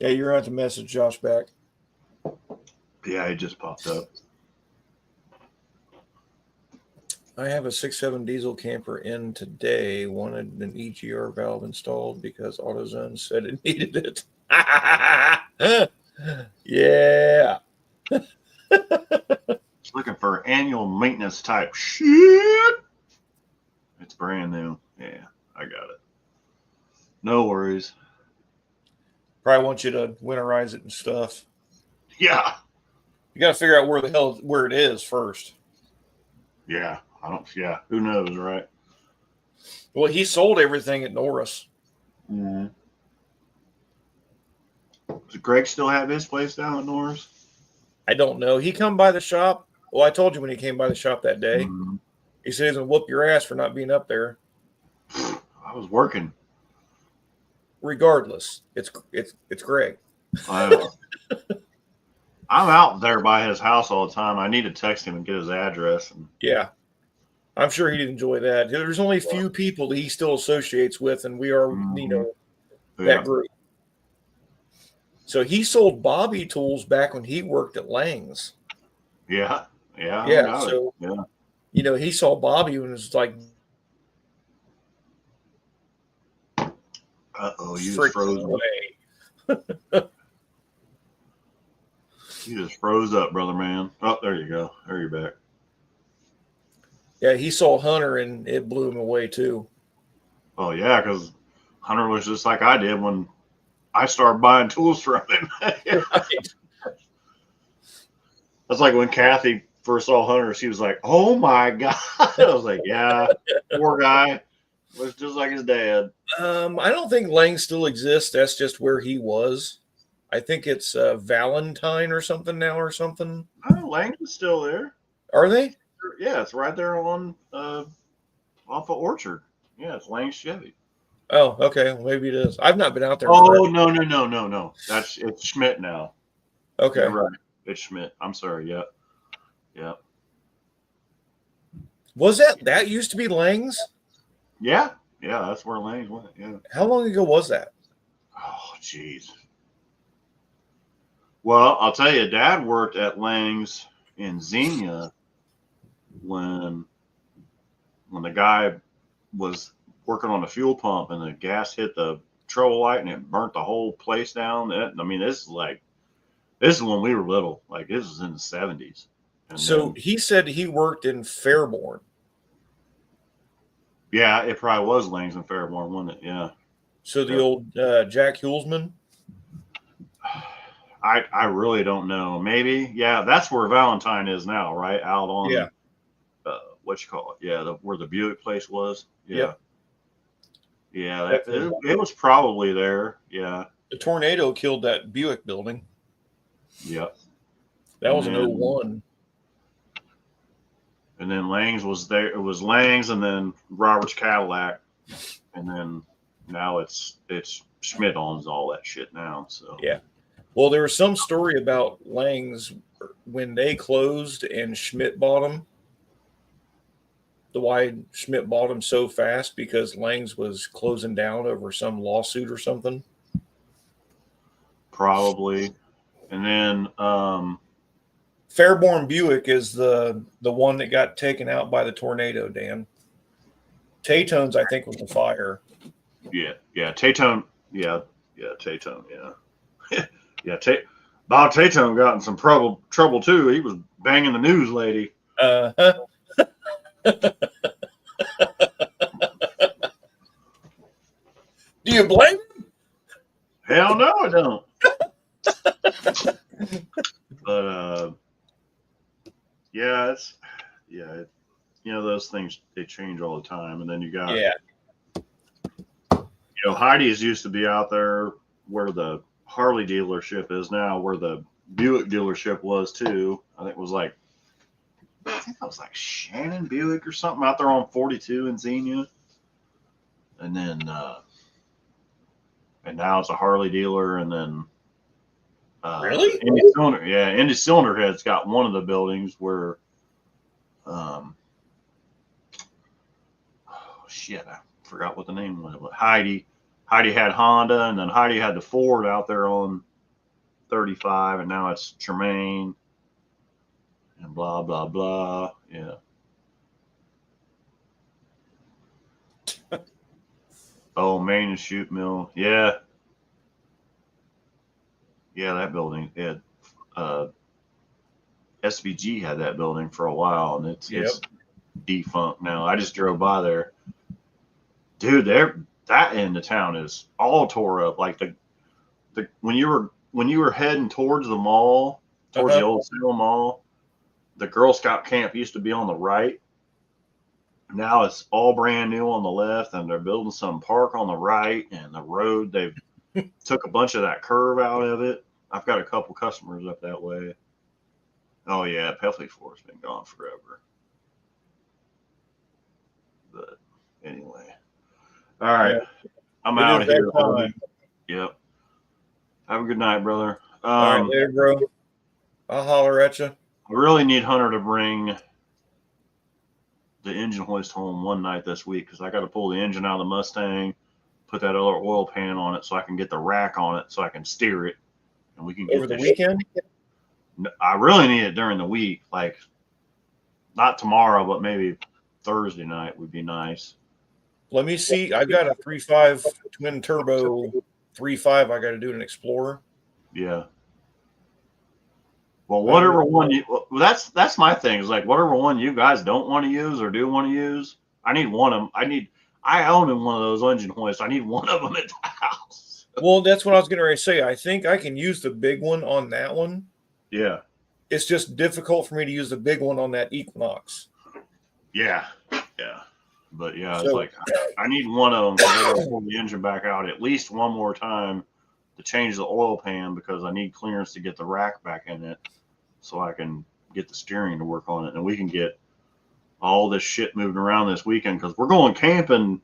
Yeah, you're going to have to message Josh back. Yeah, it just popped up. I have a 6.7 diesel camper in today. Wanted an EGR valve installed because AutoZone said it needed it. Yeah. It's looking for annual maintenance type shit. It's brand new. Yeah, I got it. No worries. Probably want you to winterize it and stuff. Yeah. You got to figure out where it is first. Yeah. Yeah. Who knows, right? Well, he sold everything at Norris. Mm-hmm. Does Greg still have his place down at Norris? I don't know. He come by the shop. Well, I told you when he came by the shop that day. Mm-hmm. He said he's going to whoop your ass for not being up there. I was working. Regardless, it's Greg. I'm out there by his house all the time. I need to text him and get his address. And Yeah. I'm sure he'd enjoy that. There's only a few people that he still associates with, and we are, that group. So he sold Bobby tools back when he worked at Lang's. Yeah. Yeah. Yeah. So, yeah. He saw Bobby when it was like, uh-oh, you just froze away. You just froze up, brother man. Oh, there you go. There you're back. Yeah, he saw Hunter and it blew him away too. Oh yeah, because Hunter was just like I did when I started buying tools from him. Right. That's like when Kathy first saw Hunter, she was like, "Oh my god!" I was like, "Yeah, poor guy." Was just like his dad. I don't think Lang still exists. That's just where he was. I think it's Valentine or something now or something. Oh, Lang's is still there. Are they? Yeah, it's right there on off of Orchard. Yeah, it's Lang's Chevy. Oh, okay. Well, maybe it is. I've not been out there. Oh, no. It's Schmidt now. Okay. You're right. It's Schmidt. I'm sorry. Yeah. Yeah. Was that used to be Lang's? Yeah. Yeah, that's where Lang's went. Yeah. How long ago was that? Oh, jeez. Well, I'll tell you, Dad worked at Lang's in Xenia when the guy was working on the fuel pump and the gas hit the trouble light and it burnt the whole place down. I mean, this is when we were little. Like, this was in the 70s. And so he said he worked in Fairborn. Yeah, it probably was Lang's in Fairborn, wasn't it? Yeah. So the old Jack Hulsman? I really don't know. Maybe. Yeah, that's where Valentine is now, right? Out on, what you call it? Yeah, where the Buick place was. Yeah. Yep. Yeah, it was probably there. Yeah. The tornado killed that Buick building. Yep. That was an 01. And then Lang's was there. It was Lang's and then Robert's Cadillac. And then now it's Schmidt owns all that shit now. So yeah. Well, there was some story about Lang's when they closed and Schmidt bought them. Why Schmidt bought them so fast because Lang's was closing down over some lawsuit or something. Probably. And then Fairborn Buick is the one that got taken out by the tornado, Dan. Taytone's, I think, was the fire. Yeah. Taytone. Yeah. Taytone. Yeah. Yeah. Bob Taytone got in some trouble too. He was banging the news lady. Do you blame him? Hell no, I don't. But yeah, those things, they change all the time. And then you got Heidi's used to be out there where the Harley dealership is now, where the Buick dealership was too. I think it was like Shannon Buick or something out there on 42 in Xenia. And then and now it's a Harley dealer. And then Really? Indy Cylinder Head's got one of the buildings where I forgot what the name was. But Heidi had Honda, and then Heidi had the Ford out there on 35, and now it's Tremaine and blah blah blah. Yeah. Oh, Main and Shoot Mill. Yeah. Yeah, that building. It SVG had that building for a while, and it's defunct now. I just drove by there. Dude, that end of town is all tore up. Like the when you were heading towards the mall, towards the old Salem Mall, the Girl Scout camp used to be on the right. Now it's all brand new on the left, and they're building some park on the right, and the road, they've took a bunch of that curve out of it. I've got a couple customers up that way. Oh yeah, Peffley Ford's been gone forever. But anyway. All right. I'm out of here. Yep. Have a good night, brother. All right, later, bro. I'll holler at you. I really need Hunter to bring the engine hoist home one night this week, because I got to pull the engine out of the Mustang, put that other oil pan on it so I can get the rack on it so I can steer it, and we can get over the weekend. I really need it during the week, like not tomorrow, but maybe Thursday night would be nice. Let me see. I've got a 3.5 twin turbo 3.5. I got to do an Explorer. Yeah. Well, whatever one that's my thing. Is like whatever one you guys don't want to use or do want to use. I need one of them. I own one of those engine hoists. I need one of them at the house. Well, that's what I was going to say. I think I can use the big one on that one. Yeah. It's just difficult for me to use the big one on that Equinox. Yeah. Yeah. But yeah, it's like I need one of them to pull the engine back out at least one more time to change the oil pan, because I need clearance to get the rack back in it so I can get the steering to work on it, and we can get all this shit moving around this weekend, because we're going camping,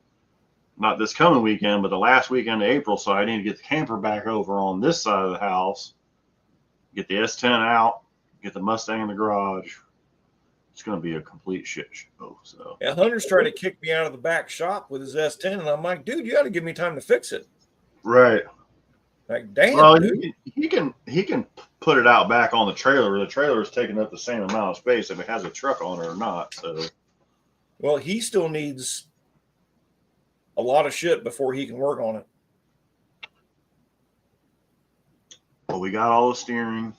not this coming weekend, but the last weekend of April. So I need to get the camper back over on this side of the house, get the S10 out, get the Mustang in the garage. It's going to be a complete shit show. So yeah, Hunter's trying to kick me out of the back shop with his S10, and I'm like, dude, you got to give me time to fix it. Right. Like, damn. Well, dude. he can put it out back on the trailer. The trailer is taking up the same amount of space if it has a truck on it or not. So, well, he still needs a lot of shit before he can work on it. Well, we got all the steering.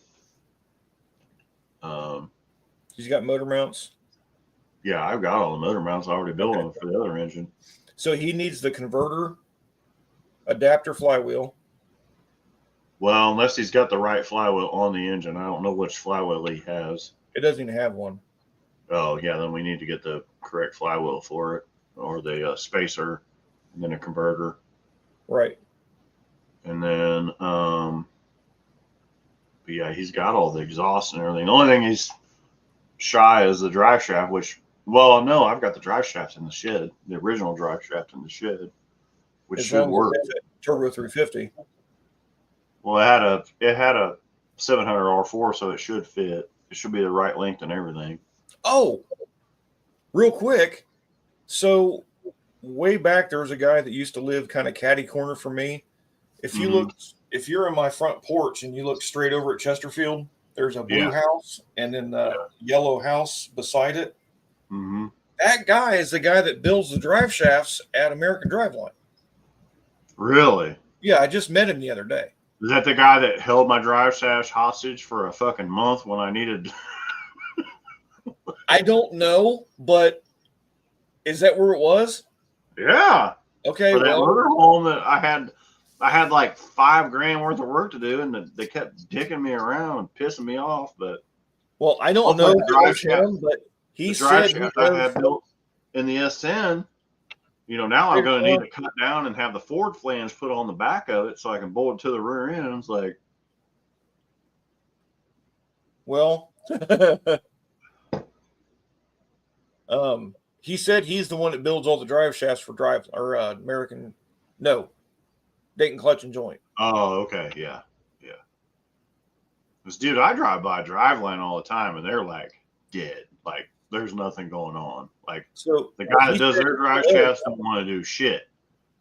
He's got motor mounts. Yeah, I've got all the motor mounts. I already built them for the other engine. So he needs the converter, adapter, flywheel. Well, unless he's got the right flywheel on the engine. I don't know which flywheel he has. It doesn't even have one. Oh, yeah, then we need to get the correct flywheel for it, or the spacer, and then a converter. Right. And then, but yeah, he's got all the exhaust and everything. The only thing he's shy is the drive shaft, which, well, no, I've got the drive shaft in the shed, the original drive shaft in the shed, which should work. Turbo 350. Well, it had a 700 R4, so it should fit. It should be the right length and everything. Oh, real quick. So way back, there was a guy that used to live kind of catty corner from me. If you look, if you're in my front porch and you look straight over at Chesterfield, there's a blue house and then the yellow house beside it. Mm-hmm. That guy is the guy that builds the drive shafts at American Driveline. Really? Yeah, I just met him the other day. Is that the guy that held my drive shaft hostage for a fucking month when I needed? I don't know, but is that where it was? Yeah. Okay, for that well, motorhome that I had like $5,000 worth of work to do, and they kept dicking me around and pissing me off. But I don't hopefully know the if it drive was shaft, him, but he the drive said he shaft I does. had built in the S10, now I'm going to need to cut down and have the Ford flange put on the back of it so I can bolt it to the rear end. It's like, Well, he said he's the one that builds all the drive shafts for Dayton Clutch and Joint. oh, okay, yeah. Because, dude, I drive by Driveline all the time, and they're like dead. Like, there's nothing going on. Like, So the guy that he does said their drive shafts don't want to do shit.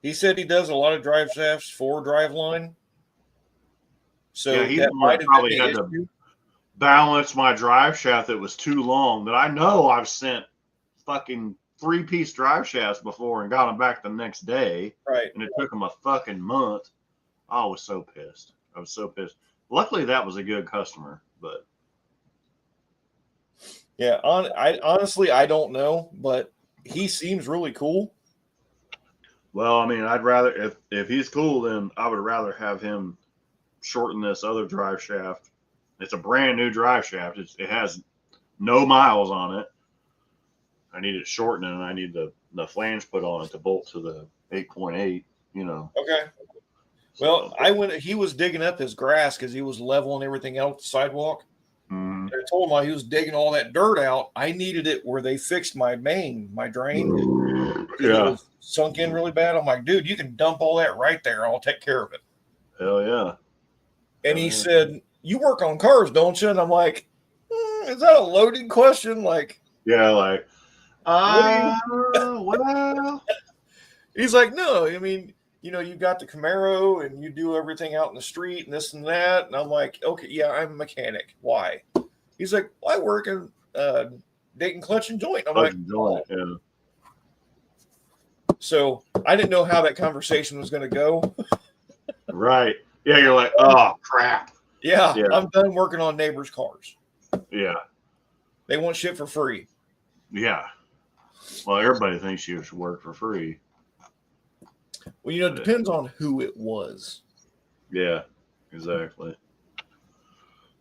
he said he does a lot of drive shafts for Driveline. So Yeah, he's that the one might that have probably been had the to issue. balance my drive shaft that was too long. That I know I've sent fucking 3-piece drive shafts before and got them back the next day, Right. and it took them a fucking month. I was so pissed. Luckily, that was a good customer, but Yeah, I honestly I don't know, but he seems really cool. well, I mean, I'd rather if he's cool, then I would rather have him shorten this other drive shaft. It's a brand new drive shaft. It has no miles on it. I need it shortened, and I need the flange put on it to bolt to the 8.8. Okay. Well, he was digging up his grass because he was leveling everything out the sidewalk. Mm-hmm. I told him while he was digging all that dirt out, I needed it where they fixed my drain. It Yeah. was sunk in really bad. I'm like, dude, you can dump all that right there. I'll take care of it. Hell yeah. And he said, you work on cars, don't you? And I'm like, is that a loaded question? Like, yeah, like, well, well, he's like, no, I mean, you've got the Camaro and you do everything out in the street and this and that. And I'm like, okay, yeah, I'm a mechanic. Why? He's like, well, I work in Dayton Clutch and Joint. I'm like, joint, yeah. So I didn't know how that conversation was going to go. Right. Yeah, you're like, oh, crap. Yeah, Yeah. I'm done working on neighbors' cars. Yeah. They want shit for free. Yeah. Well, everybody thinks you should work for free. Well, it depends on who it was. Yeah, exactly.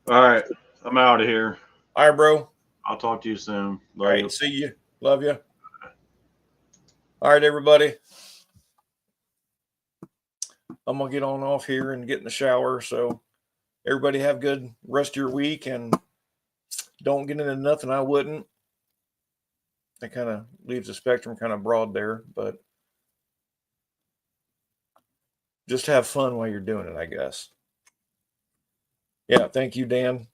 All right. I'm out of here. All right, bro. I'll talk to you soon. All right. See you. Love you. All right, everybody. I'm going to get on off here and get in the shower. So everybody have a good rest of your week and don't get into nothing I wouldn't. That kind of leaves the spectrum kind of broad there, but just have fun while you're doing it, I guess. Yeah. Thank you, Dan,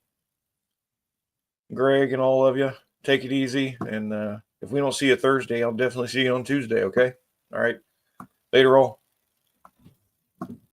Greg, and all of you. Take it easy. And if we don't see you Thursday, I'll definitely see you on Tuesday. Okay. All right. Later all.